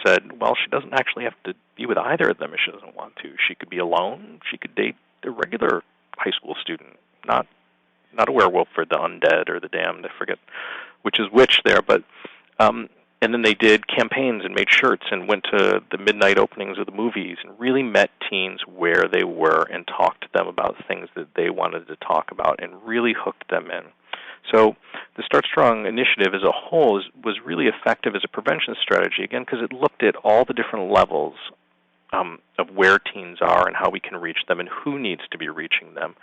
said, well, she doesn't actually have to be with either of them if she doesn't want to. She could be alone. She could date a regular high school student, not a werewolf or the undead or the damned. I forget which is which there. But and then they did campaigns and made shirts and went to the midnight openings of the movies and really met teens where they were and talked to them about things that they wanted to talk about and really hooked them in. So the Start Strong initiative as a whole was really effective as a prevention strategy, again, because it looked at all the different levels of where teens are and how we can reach them and who needs to be reaching them.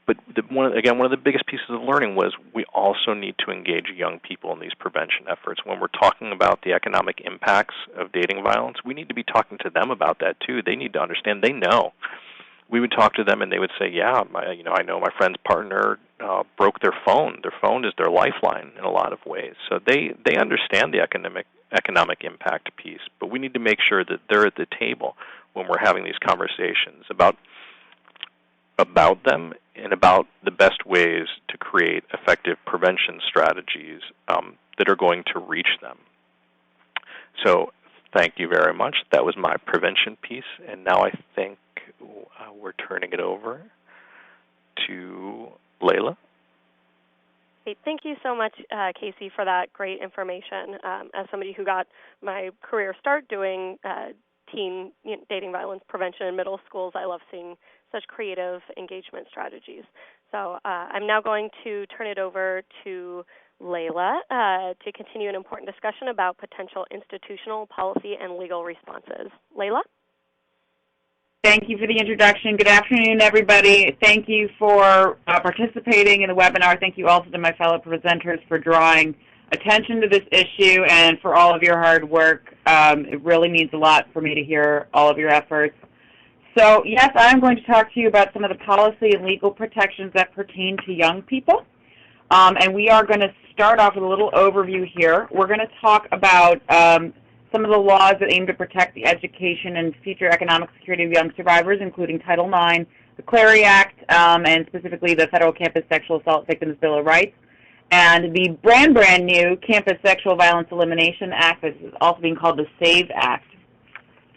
But one of the biggest pieces of learning was we also need to engage young people in these prevention efforts. When we're talking about the economic impacts of dating violence, we need to be talking to them about that too. They need to understand. They know. We would talk to them, and they would say, "Yeah, I know my friend's partner broke their phone. Their phone is their lifeline in a lot of ways." So they understand the economic impact piece, but we need to make sure that they're at the table when we're having these conversations about them and about the best ways to create effective prevention strategies that are going to reach them. So thank you very much. That was my prevention piece, and now I think we're turning it over to Layla. Hey, thank you so much, Casey, for that great information. As somebody who got my career start doing teen dating violence prevention in middle schools, I love seeing such creative engagement strategies. So I'm now going to turn it over to Layla to continue an important discussion about potential institutional, policy, and legal responses. Layla? Thank you for the introduction. Good afternoon, everybody. Thank you for participating in the webinar. Thank you also to my fellow presenters for drawing attention to this issue and for all of your hard work. It really means a lot for me to hear all of your efforts. So, yes, I'm going to talk to you about some of the policy and legal protections that pertain to young people. And we are going to start off with a little overview here. We're going to talk about some of the laws that aim to protect the education and future economic security of young survivors, including Title IX, the Clery Act, and specifically the Federal Campus Sexual Assault Victims Bill of Rights, and the brand new Campus Sexual Violence Elimination Act, which is also being called the SAVE Act.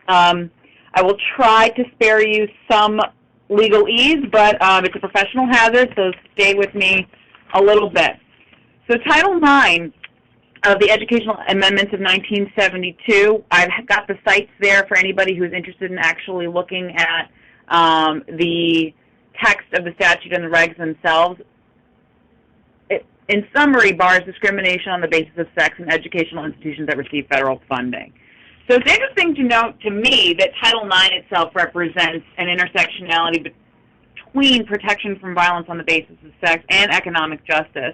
I will try to spare you some legalese, but it's a professional hazard, so stay with me a little bit. So Title IX of the Educational Amendments of 1972, I've got the sites there for anybody who's interested in actually looking at the text of the statute and the regs themselves. It, in summary, bars discrimination on the basis of sex in educational institutions that receive federal funding. So it's interesting to note to me that Title IX itself represents an intersectionality between protection from violence on the basis of sex and economic justice.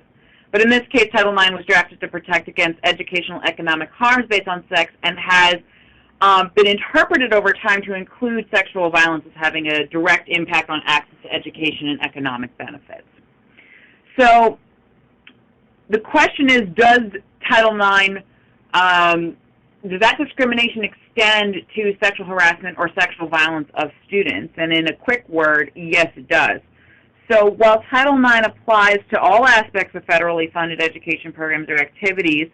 But in this case, Title IX was drafted to protect against educational economic harms based on sex and has been interpreted over time to include sexual violence as having a direct impact on access to education and economic benefits. So the question is, does Title IX, does that discrimination extend to sexual harassment or sexual violence of students? And in a quick word, yes, it does. So while Title IX applies to all aspects of federally funded education programs or activities,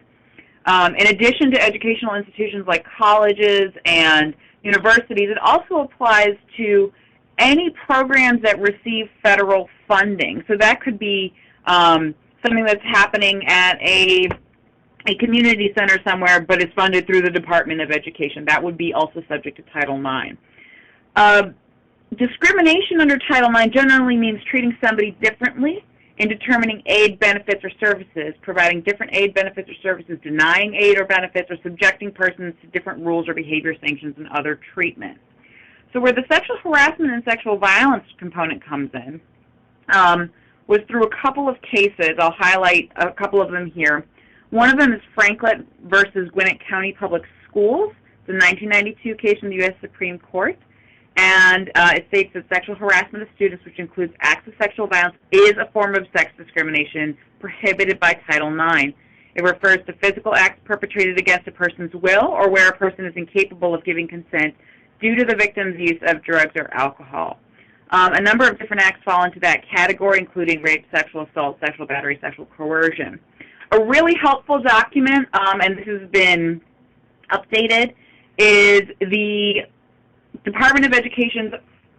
in addition to educational institutions like colleges and universities, it also applies to any programs that receive federal funding. So that could be something that's happening at a community center somewhere, but is funded through the Department of Education. That would be also subject to Title IX. Discrimination under Title IX generally means treating somebody differently in determining aid, benefits, or services, providing different aid, benefits, or services, denying aid or benefits, or subjecting persons to different rules or behavior sanctions and other treatment. So where the sexual harassment and sexual violence component comes in was through a couple of cases. I'll highlight a couple of them here. One of them is Franklin versus Gwinnett County Public Schools. It's a 1992 case in the U.S. Supreme Court. And it states that sexual harassment of students, which includes acts of sexual violence, is a form of sex discrimination prohibited by Title IX. It refers to physical acts perpetrated against a person's will or where a person is incapable of giving consent due to the victim's use of drugs or alcohol. A number of different acts fall into that category, including rape, sexual assault, sexual battery, sexual coercion. A really helpful document, and this has been updated, is the Department of Education's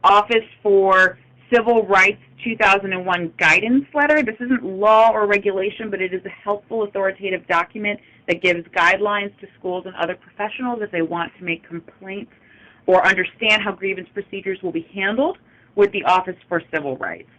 Office for Civil Rights 2001 guidance letter. This isn't law or regulation, but it is a helpful authoritative document that gives guidelines to schools and other professionals if they want to make complaints or understand how grievance procedures will be handled with the Office for Civil Rights.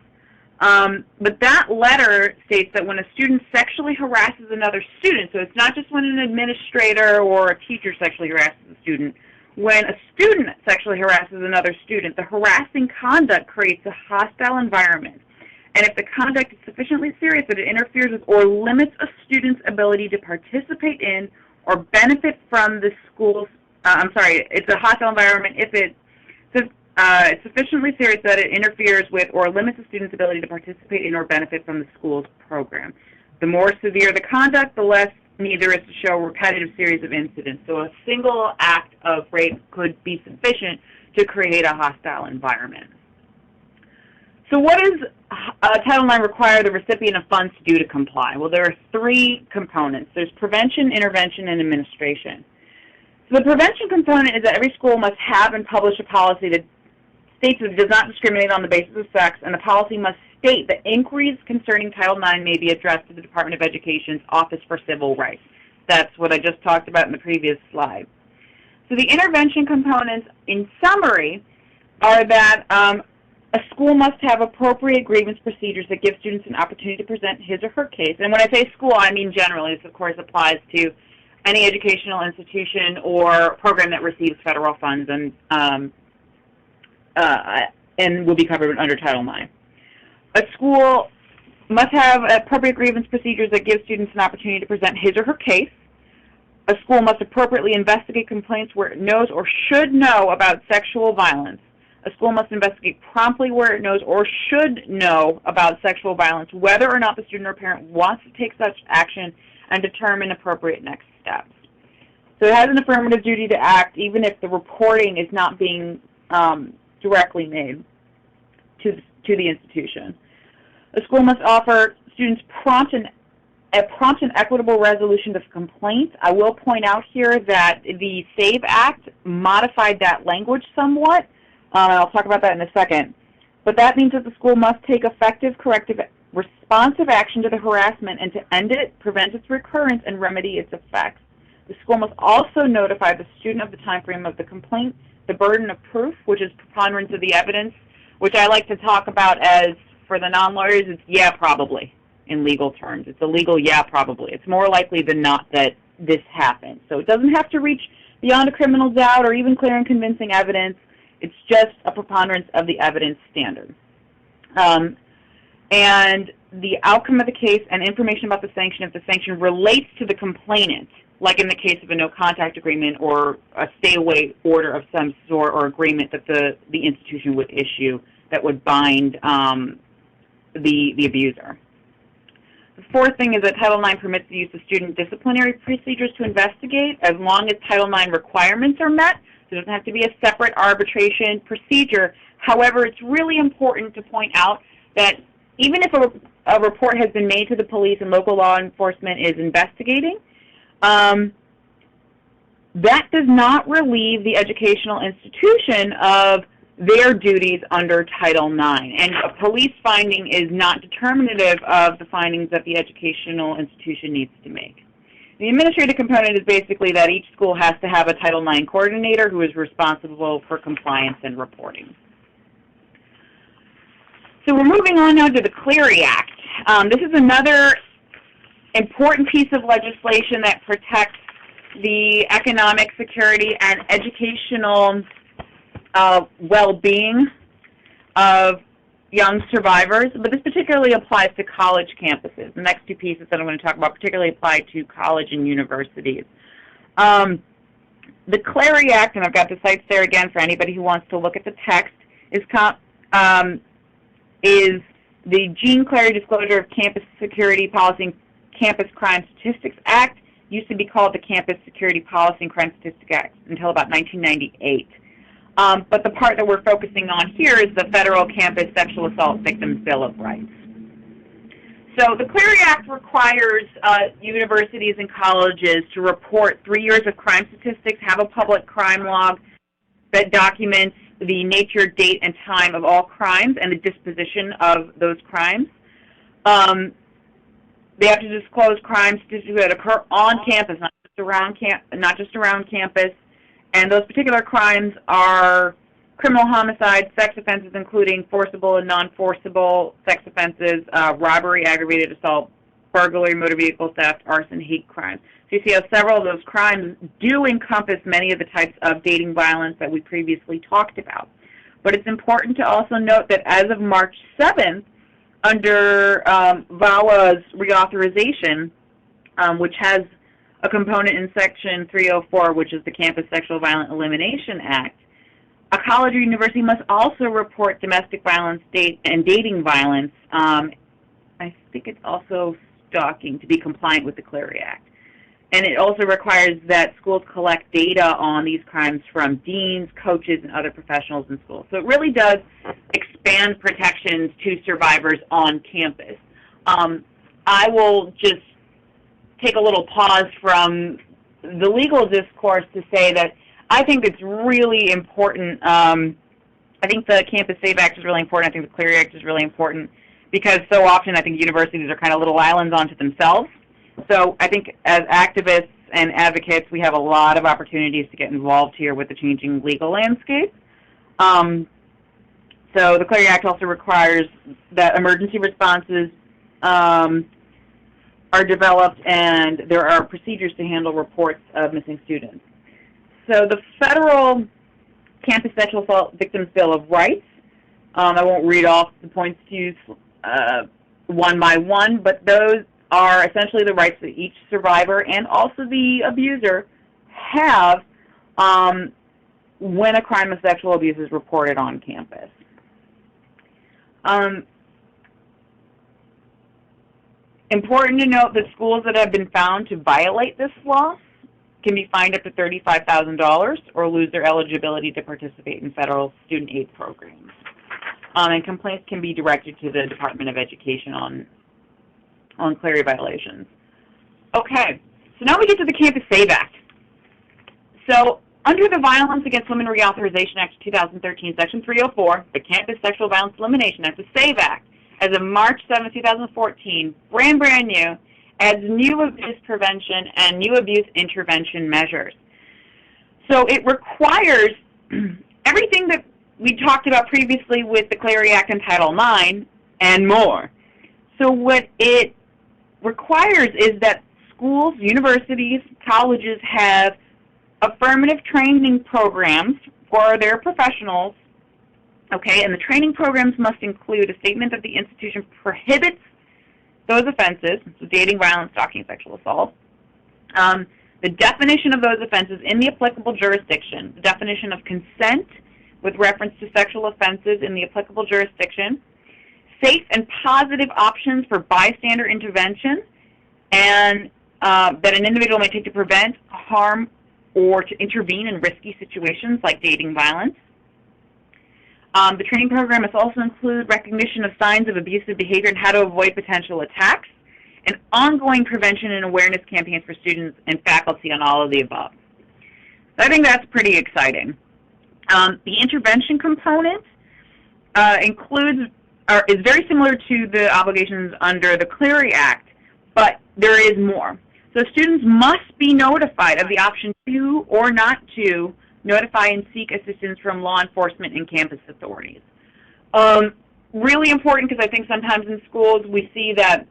But that letter states that when a student sexually harasses another student, so it's not just when an administrator or a teacher sexually harasses a student, when a student sexually harasses another student, the harassing conduct creates a hostile environment. And if the conduct is sufficiently serious that it interferes with or limits a student's ability to participate in or benefit from the school's, it's a hostile environment if it's sufficiently serious that it interferes with or limits a student's ability to participate in or benefit from the school's program. The more severe the conduct, the less need there is to show a repetitive series of incidents. So a single act of rape could be sufficient to create a hostile environment. So what does Title IX require the recipient of funds to do to comply? Well, there are three components. There's prevention, intervention, and administration. So the prevention component is that every school must have and publish a policy that states that it does not discriminate on the basis of sex, and the policy must state that inquiries concerning Title IX may be addressed to the Department of Education's Office for Civil Rights. That's what I just talked about in the previous slide. So the intervention components, in summary, are that A school must have appropriate grievance procedures that give students an opportunity to present his or her case. And when I say school, I mean generally. This, of course, applies to any educational institution or program that receives federal funds and will be covered under Title IX. A school must have appropriate grievance procedures that give students an opportunity to present his or her case. A school must appropriately investigate complaints where it knows or should know about sexual violence. A school must investigate promptly where it knows or should know about sexual violence, whether or not the student or parent wants to take such action, and determine appropriate next steps. So it has an affirmative duty to act even if the reporting is not being directly made to the institution. A school must offer students a prompt and equitable resolution of complaints. I will point out here that the SAVE Act modified that language somewhat. I'll talk about that in a second. But that means that the school must take effective, corrective, responsive action to the harassment and to end it, prevent its recurrence, and remedy its effects. The school must also notify the student of the time frame of the complaint, the burden of proof, which is preponderance of the evidence, which I like to talk about as, for the non-lawyers, it's yeah, probably, in legal terms. It's a legal yeah, probably. It's more likely than not that this happened. So it doesn't have to reach beyond a criminal doubt or even clear and convincing evidence. It's just a preponderance of the evidence standard. And the outcome of the case and information about the sanction, if the sanction relates to the complainant, like in the case of a no-contact agreement or a stay-away order of some sort or agreement that the institution would issue that would bind the abuser. The fourth thing is that Title IX permits the use of student disciplinary procedures to investigate as long as Title IX requirements are met. So it doesn't have to be a separate arbitration procedure. However, it's really important to point out that even if a report has been made to the police and local law enforcement is investigating, that does not relieve the educational institution of their duties under Title IX. And a police finding is not determinative of the findings that the educational institution needs to make. The administrative component is basically that each school has to have a Title IX coordinator who is responsible for compliance and reporting. So we're moving on now to the Clery Act. This is another important piece of legislation that protects the economic security and educational well-being of young survivors, but this particularly applies to college campuses. The next two pieces that I'm going to talk about particularly apply to college and universities. The Clery Act, and I've got the sites there again for anybody who wants to look at the text, is the Jean Clary Disclosure of Campus Security Policy and Campus Crime Statistics Act. Used to be called the Campus Security Policy and Crime Statistics Act until about 1998. But the part that we're focusing on here is the Federal Campus Sexual Assault Victims Bill of Rights. So the Clery Act requires universities and colleges to report 3 years of crime statistics, have a public crime log that documents the nature, date, and time of all crimes and the disposition of those crimes. They have to disclose crime statistics that occur on campus, not just around campus. And those particular crimes are criminal homicide, sex offenses, including forcible and non-forcible sex offenses, robbery, aggravated assault, burglary, motor vehicle theft, arson, hate crimes. So you see how several of those crimes do encompass many of the types of dating violence that we previously talked about. But it's important to also note that as of March 7th, under VAWA's reauthorization, which has a component in Section 304, which is the Campus Sexual Violence Elimination Act, a college or university must also report domestic violence and dating violence. I think it's also stalking to be compliant with the Clery Act. And it also requires that schools collect data on these crimes from deans, coaches, and other professionals in schools. So it really does expand protections to survivors on campus. I will just take a little pause from the legal discourse to say that I think it's really important. I think the Campus Safe Act is really important. I think the Clery Act is really important because so often I think universities are kind of little islands unto themselves. So I think as activists and advocates, we have a lot of opportunities to get involved here with the changing legal landscape. So the Clery Act also requires that emergency responses are developed, and there are procedures to handle reports of missing students. So the Federal Campus Sexual Assault Victims Bill of Rights, I won't read off the points to you one by one, but those are essentially the rights that each survivor and also the abuser have when a crime of sexual abuse is reported on campus. Important to note that schools that have been found to violate this law can be fined up to $35,000 or lose their eligibility to participate in federal student aid programs. And complaints can be directed to the Department of Education on Clery violations. Okay, so now we get to the Campus SAVE Act. So under the Violence Against Women Reauthorization Act of 2013, Section 304, the Campus Sexual Violence Elimination Act, the SAVE Act, as of March 7, 2014, brand new, adds new abuse prevention and new abuse intervention measures. So it requires everything that we talked about previously with the Clery Act and Title IX and more. So what it requires is that schools, universities, colleges have affirmative training programs for their professionals, okay, and the training programs must include a statement that the institution prohibits those offenses, so dating, violence, stalking, sexual assault, the definition of those offenses in the applicable jurisdiction, the definition of consent with reference to sexual offenses in the applicable jurisdiction, safe and positive options for bystander intervention, and that an individual may take to prevent harm or to intervene in risky situations like dating violence. The training program must also include recognition of signs of abusive behavior and how to avoid potential attacks, and ongoing prevention and awareness campaigns for students and faculty on all of the above. So I think that's pretty exciting. The intervention component is very similar to the obligations under the Clery Act, but there is more. So students must be notified of the option to or not to notify and seek assistance from law enforcement and campus authorities. Really important, because I think sometimes in schools we see that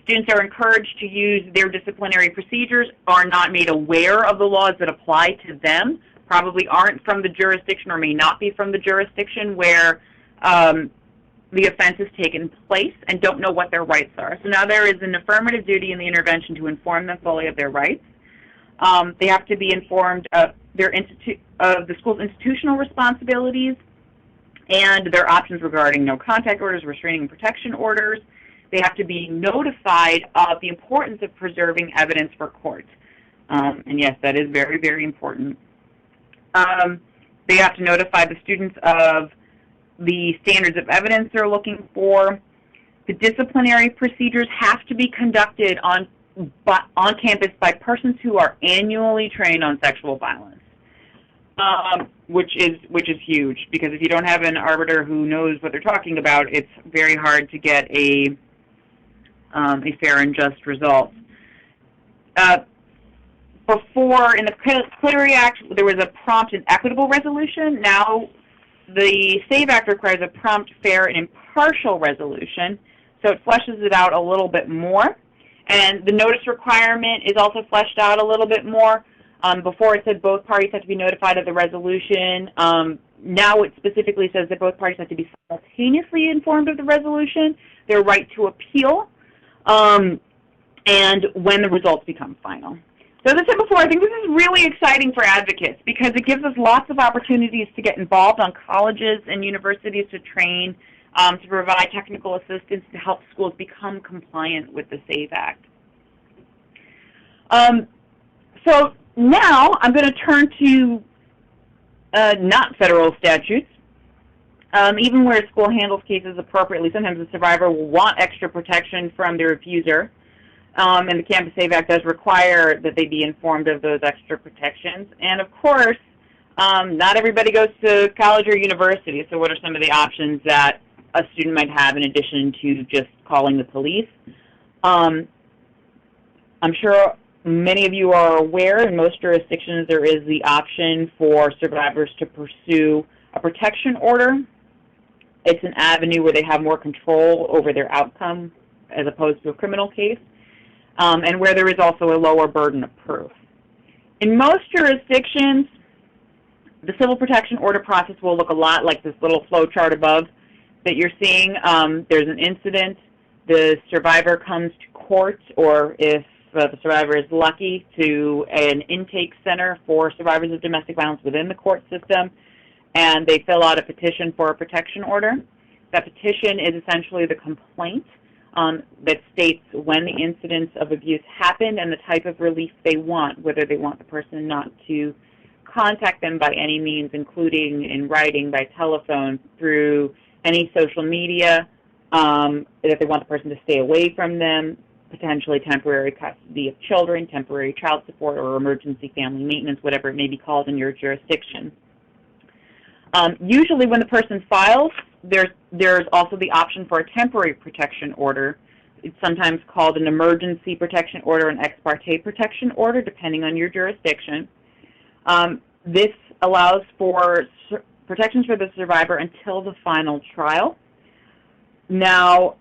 students are encouraged to use their disciplinary procedures, are not made aware of the laws that apply to them, probably aren't from the jurisdiction or may not be from the jurisdiction where the offense has taken place, and don't know what their rights are. So now there is an affirmative duty in the intervention to inform them fully of their rights. They have to be informed of the school's institutional responsibilities and their options regarding no contact orders, restraining and protection orders. They have to be notified of the importance of preserving evidence for court. And yes, that is very, very important. They have to notify the students of the standards of evidence they're looking for. The disciplinary procedures have to be conducted on campus by persons who are annually trained on sexual violence, which is huge, because if you don't have an arbiter who knows what they're talking about, it's very hard to get a fair and just result. Before, in the Clery Act, there was a prompt and equitable resolution. Now the SAVE Act requires a prompt, fair, and impartial resolution, so it fleshes it out a little bit more. And the notice requirement is also fleshed out a little bit more. Before it said both parties have to be notified of the resolution. Now it specifically says that both parties have to be simultaneously informed of the resolution, their right to appeal, and when the results become final. So as I said before, I think this is really exciting for advocates because it gives us lots of opportunities to get involved on colleges and universities to train, to provide technical assistance to help schools become compliant with the SAVE Act. So now I'm going to turn to not federal statutes. Even where a school handles cases appropriately, sometimes the survivor will want extra protection from their abuser. And the Campus SAVE Act does require that they be informed of those extra protections. And of course, not everybody goes to college or university, so what are some of the options that a student might have in addition to just calling the police? I'm sure many of you are aware, in most jurisdictions there is the option for survivors to pursue a protection order. it's an avenue where they have more control over their outcome as opposed to a criminal case, and where there is also a lower burden of proof. In most jurisdictions, the civil protection order process will look a lot like this little flow chart above that you're seeing. There's an incident, the survivor comes to court, or if the survivor is lucky, to an intake center for survivors of domestic violence within the court system, and they fill out a petition for a protection order. That petition is essentially the complaint that states when the incidents of abuse happened and the type of relief they want, whether they want the person not to contact them by any means, including in writing, by telephone, through any social media, that they want the person to stay away from them, potentially temporary custody of children, temporary child support, or emergency family maintenance, whatever it may be called in your jurisdiction. Usually when the person files, there's also the option for a temporary protection order. It's sometimes called an emergency protection order, an ex parte protection order, depending on your jurisdiction. This allows for protections for the survivor until the final trial. Now,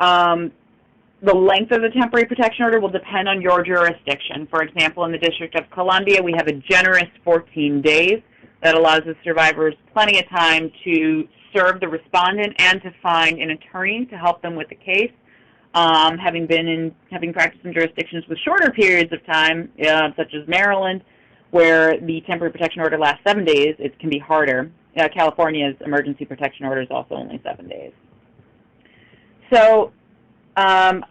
the length of the temporary protection order will depend on your jurisdiction. For example, in the District of Columbia, we have a generous 14 days that allows the survivors plenty of time to serve the respondent and to find an attorney to help them with the case. Having practiced in jurisdictions with shorter periods of time, such as Maryland, where the temporary protection order lasts 7 days, it can be harder. California's emergency protection order is also only 7 days. So I'm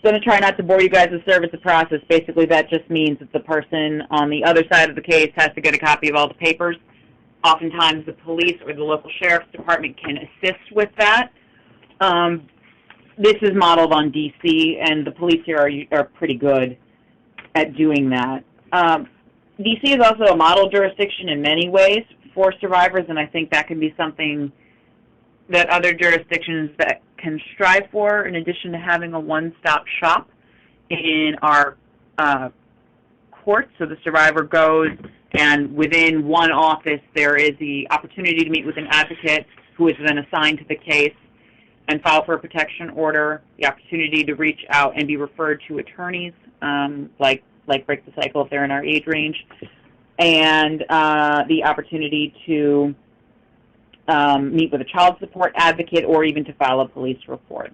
going to try not to bore you guys with service of process. Basically, that just means that the person on the other side of the case has to get a copy of all the papers. Oftentimes, the police or the local sheriff's department can assist with that. This is modeled on D.C., and the police here are pretty good at doing that. D.C. is also a model jurisdiction in many ways for survivors, and I think that can be something that other jurisdictions that can strive for, in addition to having a one-stop shop in our courts. So the survivor goes, and within one office there is the opportunity to meet with an advocate who is then assigned to the case and file for a protection order, the opportunity to reach out and be referred to attorneys, like Break the Cycle if they're in our age range, and the opportunity to meet with a child support advocate or even to file a police report.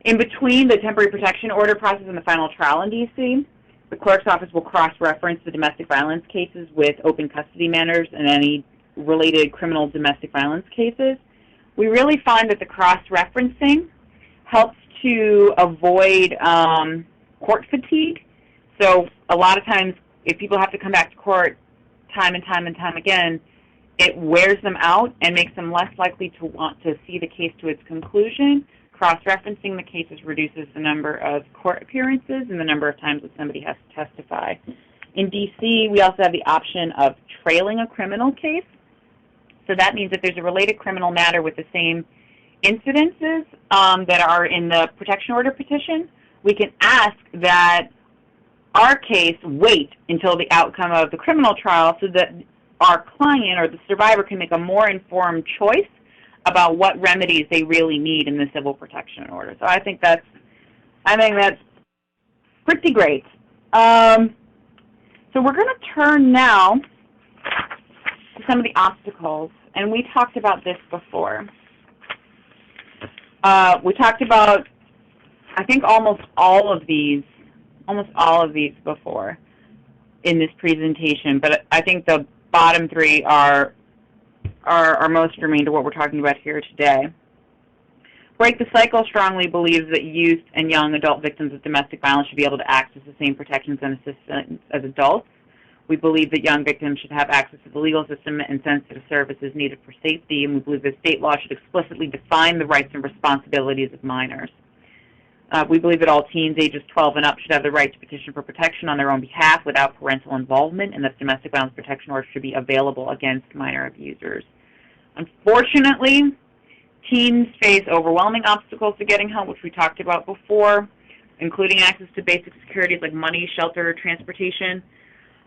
In between the temporary protection order process and the final trial in D.C., the clerk's office will cross-reference the domestic violence cases with open custody matters and any related criminal domestic violence cases. We really find that the cross-referencing helps to avoid court fatigue. So a lot of times, if people have to come back to court time and time and time again, it wears them out and makes them less likely to want to see the case to its conclusion. Cross-referencing the cases reduces the number of court appearances and the number of times that somebody has to testify. In D.C., we also have the option of trailing a criminal case. So that means if there's a related criminal matter with the same incidences that are in the protection order petition, we can ask that our case wait until the outcome of the criminal trial so that our client or the survivor can make a more informed choice about what remedies they really need in the civil protection order. So I think that's pretty great. So we're going to turn now to some of the obstacles, and we talked about this before. We talked about, I think, almost all of these before in this presentation, but I think the bottom three are most germane to what we're talking about here today. Break the Cycle strongly believes that youth and young adult victims of domestic violence should be able to access the same protections and assistance as adults. We believe that young victims should have access to the legal system and sensitive services needed for safety, and we believe that state law should explicitly define the rights and responsibilities of minors. We believe that all teens ages 12 and up should have the right to petition for protection on their own behalf without parental involvement, and that domestic violence protection orders should be available against minor abusers. Unfortunately, teens face overwhelming obstacles to getting help, which we talked about before, including access to basic securities like money, shelter, transportation.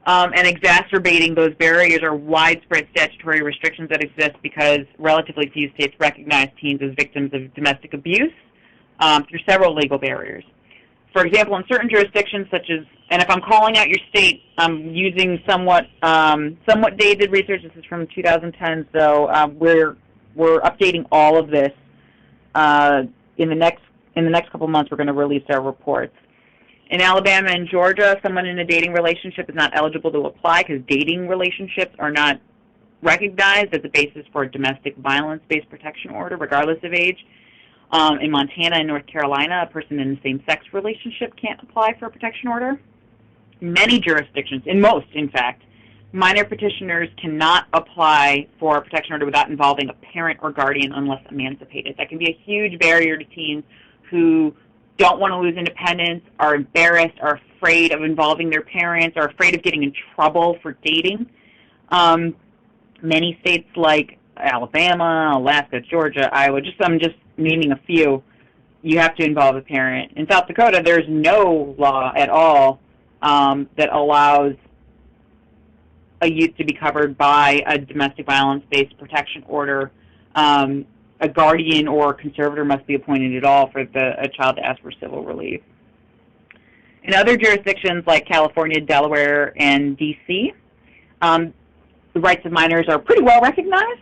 and exacerbating those barriers are widespread statutory restrictions that exist because relatively few states recognize teens as victims of domestic abuse through several legal barriers. For example, in certain jurisdictions such as, and if I'm calling out your state, I'm using somewhat dated research. This is from 2010, so we're updating all of this in the next couple months. We're going to release our reports. In Alabama and Georgia, someone in a dating relationship is not eligible to apply because dating relationships are not recognized as a basis for a domestic violence-based protection order, regardless of age. In Montana and North Carolina, a person in a same-sex relationship can't apply for a protection order. In many jurisdictions, in most, in fact, minor petitioners cannot apply for a protection order without involving a parent or guardian unless emancipated. That can be a huge barrier to teens who don't want to lose independence, are embarrassed, are afraid of involving their parents, are afraid of getting in trouble for dating. Many states like Alabama, Alaska, Georgia, Iowa, I'm just naming a few, you have to involve a parent. In South Dakota, there's no law at all that allows a youth to be covered by a domestic violence-based protection order. A guardian or conservator must be appointed at all for a child to ask for civil relief. In other jurisdictions like California, Delaware, and D.C., the rights of minors are pretty well recognized.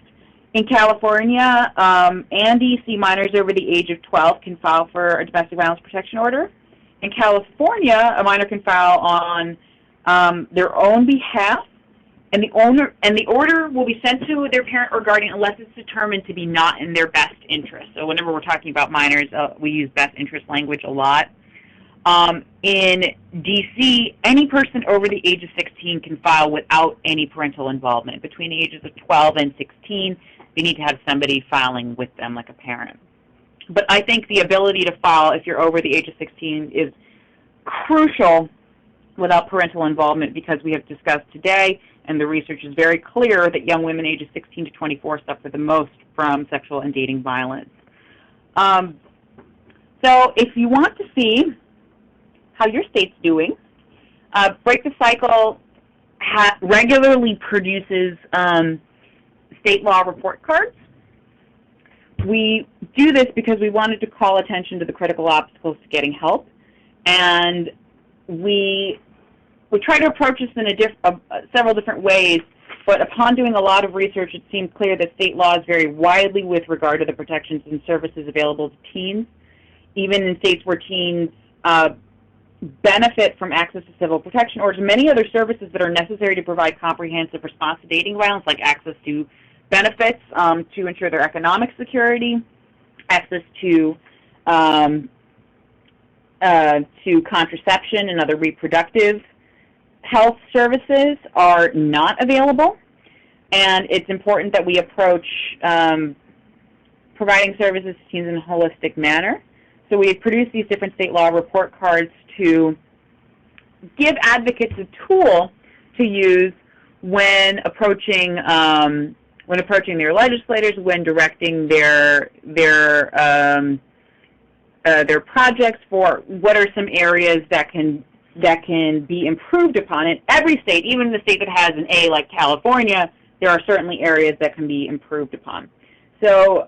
In California and D.C., minors over the age of 12 can file for a domestic violence protection order. In California, a minor can file on their own behalf, and the order will be sent to their parent or guardian unless it's determined to be not in their best interest. So whenever we're talking about minors, we use best interest language a lot. In D.C., any person over the age of 16 can file without any parental involvement. Between the ages of 12 and 16, they need to have somebody filing with them, like a parent. But I think the ability to file if you're over the age of 16 is crucial without parental involvement because we have discussed today, and the research is very clear, that young women ages 16 to 24 suffer the most from sexual and dating violence. So if you want to see how your state's doing, Break the Cycle regularly produces state law report cards. We do this because we wanted to call attention to the critical obstacles to getting help, and we try to approach this in several different ways, but upon doing a lot of research, it seemed clear that state laws vary widely with regard to the protections and services available to teens. Even in states where teens benefit from access to civil protection orders, many other services that are necessary to provide comprehensive response to dating violence, like access to benefits to ensure their economic security, access to contraception and other reproductive health services, are not available. And it's important that we approach providing services to teens in a holistic manner. So we produce these different state law report cards to give advocates a tool to use when approaching their legislators, when directing their projects for what are some areas that can be improved upon. In every state, even in the state that has an A like California, there are certainly areas that can be improved upon. So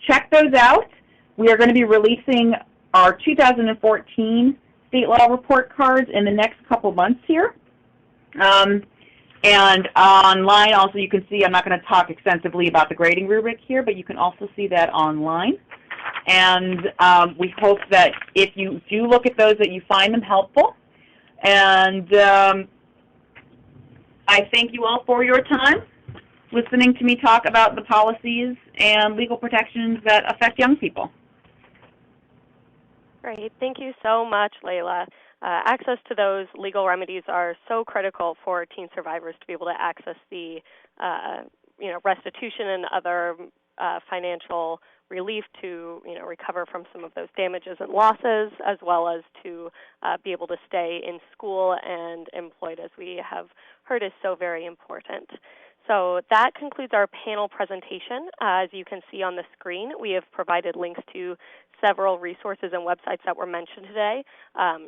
check those out. We are going to be releasing our 2014 state law report cards in the next couple months here. And online also you can see, I'm not going to talk extensively about the grading rubric here, but you can also see that online. And we hope that if you do look at those, that you find them helpful. And I thank you all for your time listening to me talk about the policies and legal protections that affect young people. Great. Thank you so much, Layla. Access to those legal remedies are so critical for teen survivors to be able to access the restitution and other financial relief to recover from some of those damages and losses, as well as to be able to stay in school and employed, as we have heard is so very important. So that concludes our panel presentation. As you can see on the screen, we have provided links to several resources and websites that were mentioned today,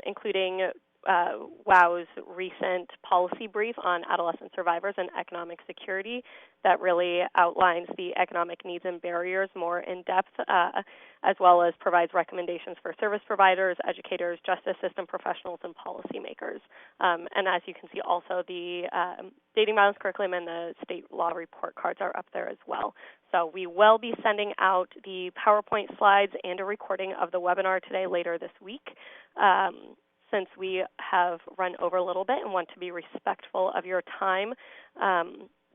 including WOW's recent policy brief on adolescent survivors and economic security that really outlines the economic needs and barriers more in depth, as well as provides recommendations for service providers, educators, justice system professionals, and policymakers. And as you can see, also the dating violence curriculum and the state law report cards are up there as well. So we will be sending out the PowerPoint slides and a recording of the webinar today later this week. Since we have run over a little bit and want to be respectful of your time,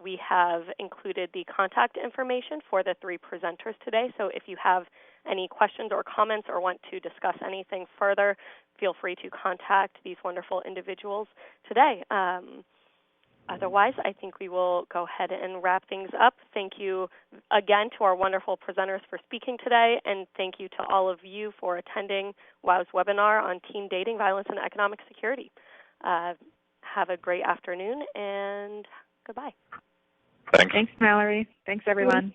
we have included the contact information for the 3 presenters today. So if you have any questions or comments or want to discuss anything further, feel free to contact these wonderful individuals today. Otherwise, I think we will go ahead and wrap things up. Thank you again to our wonderful presenters for speaking today, and thank you to all of you for attending WOW's webinar on teen dating, violence, and economic security. Have a great afternoon, and goodbye. Thanks. Thanks, Mallory. Thanks, everyone.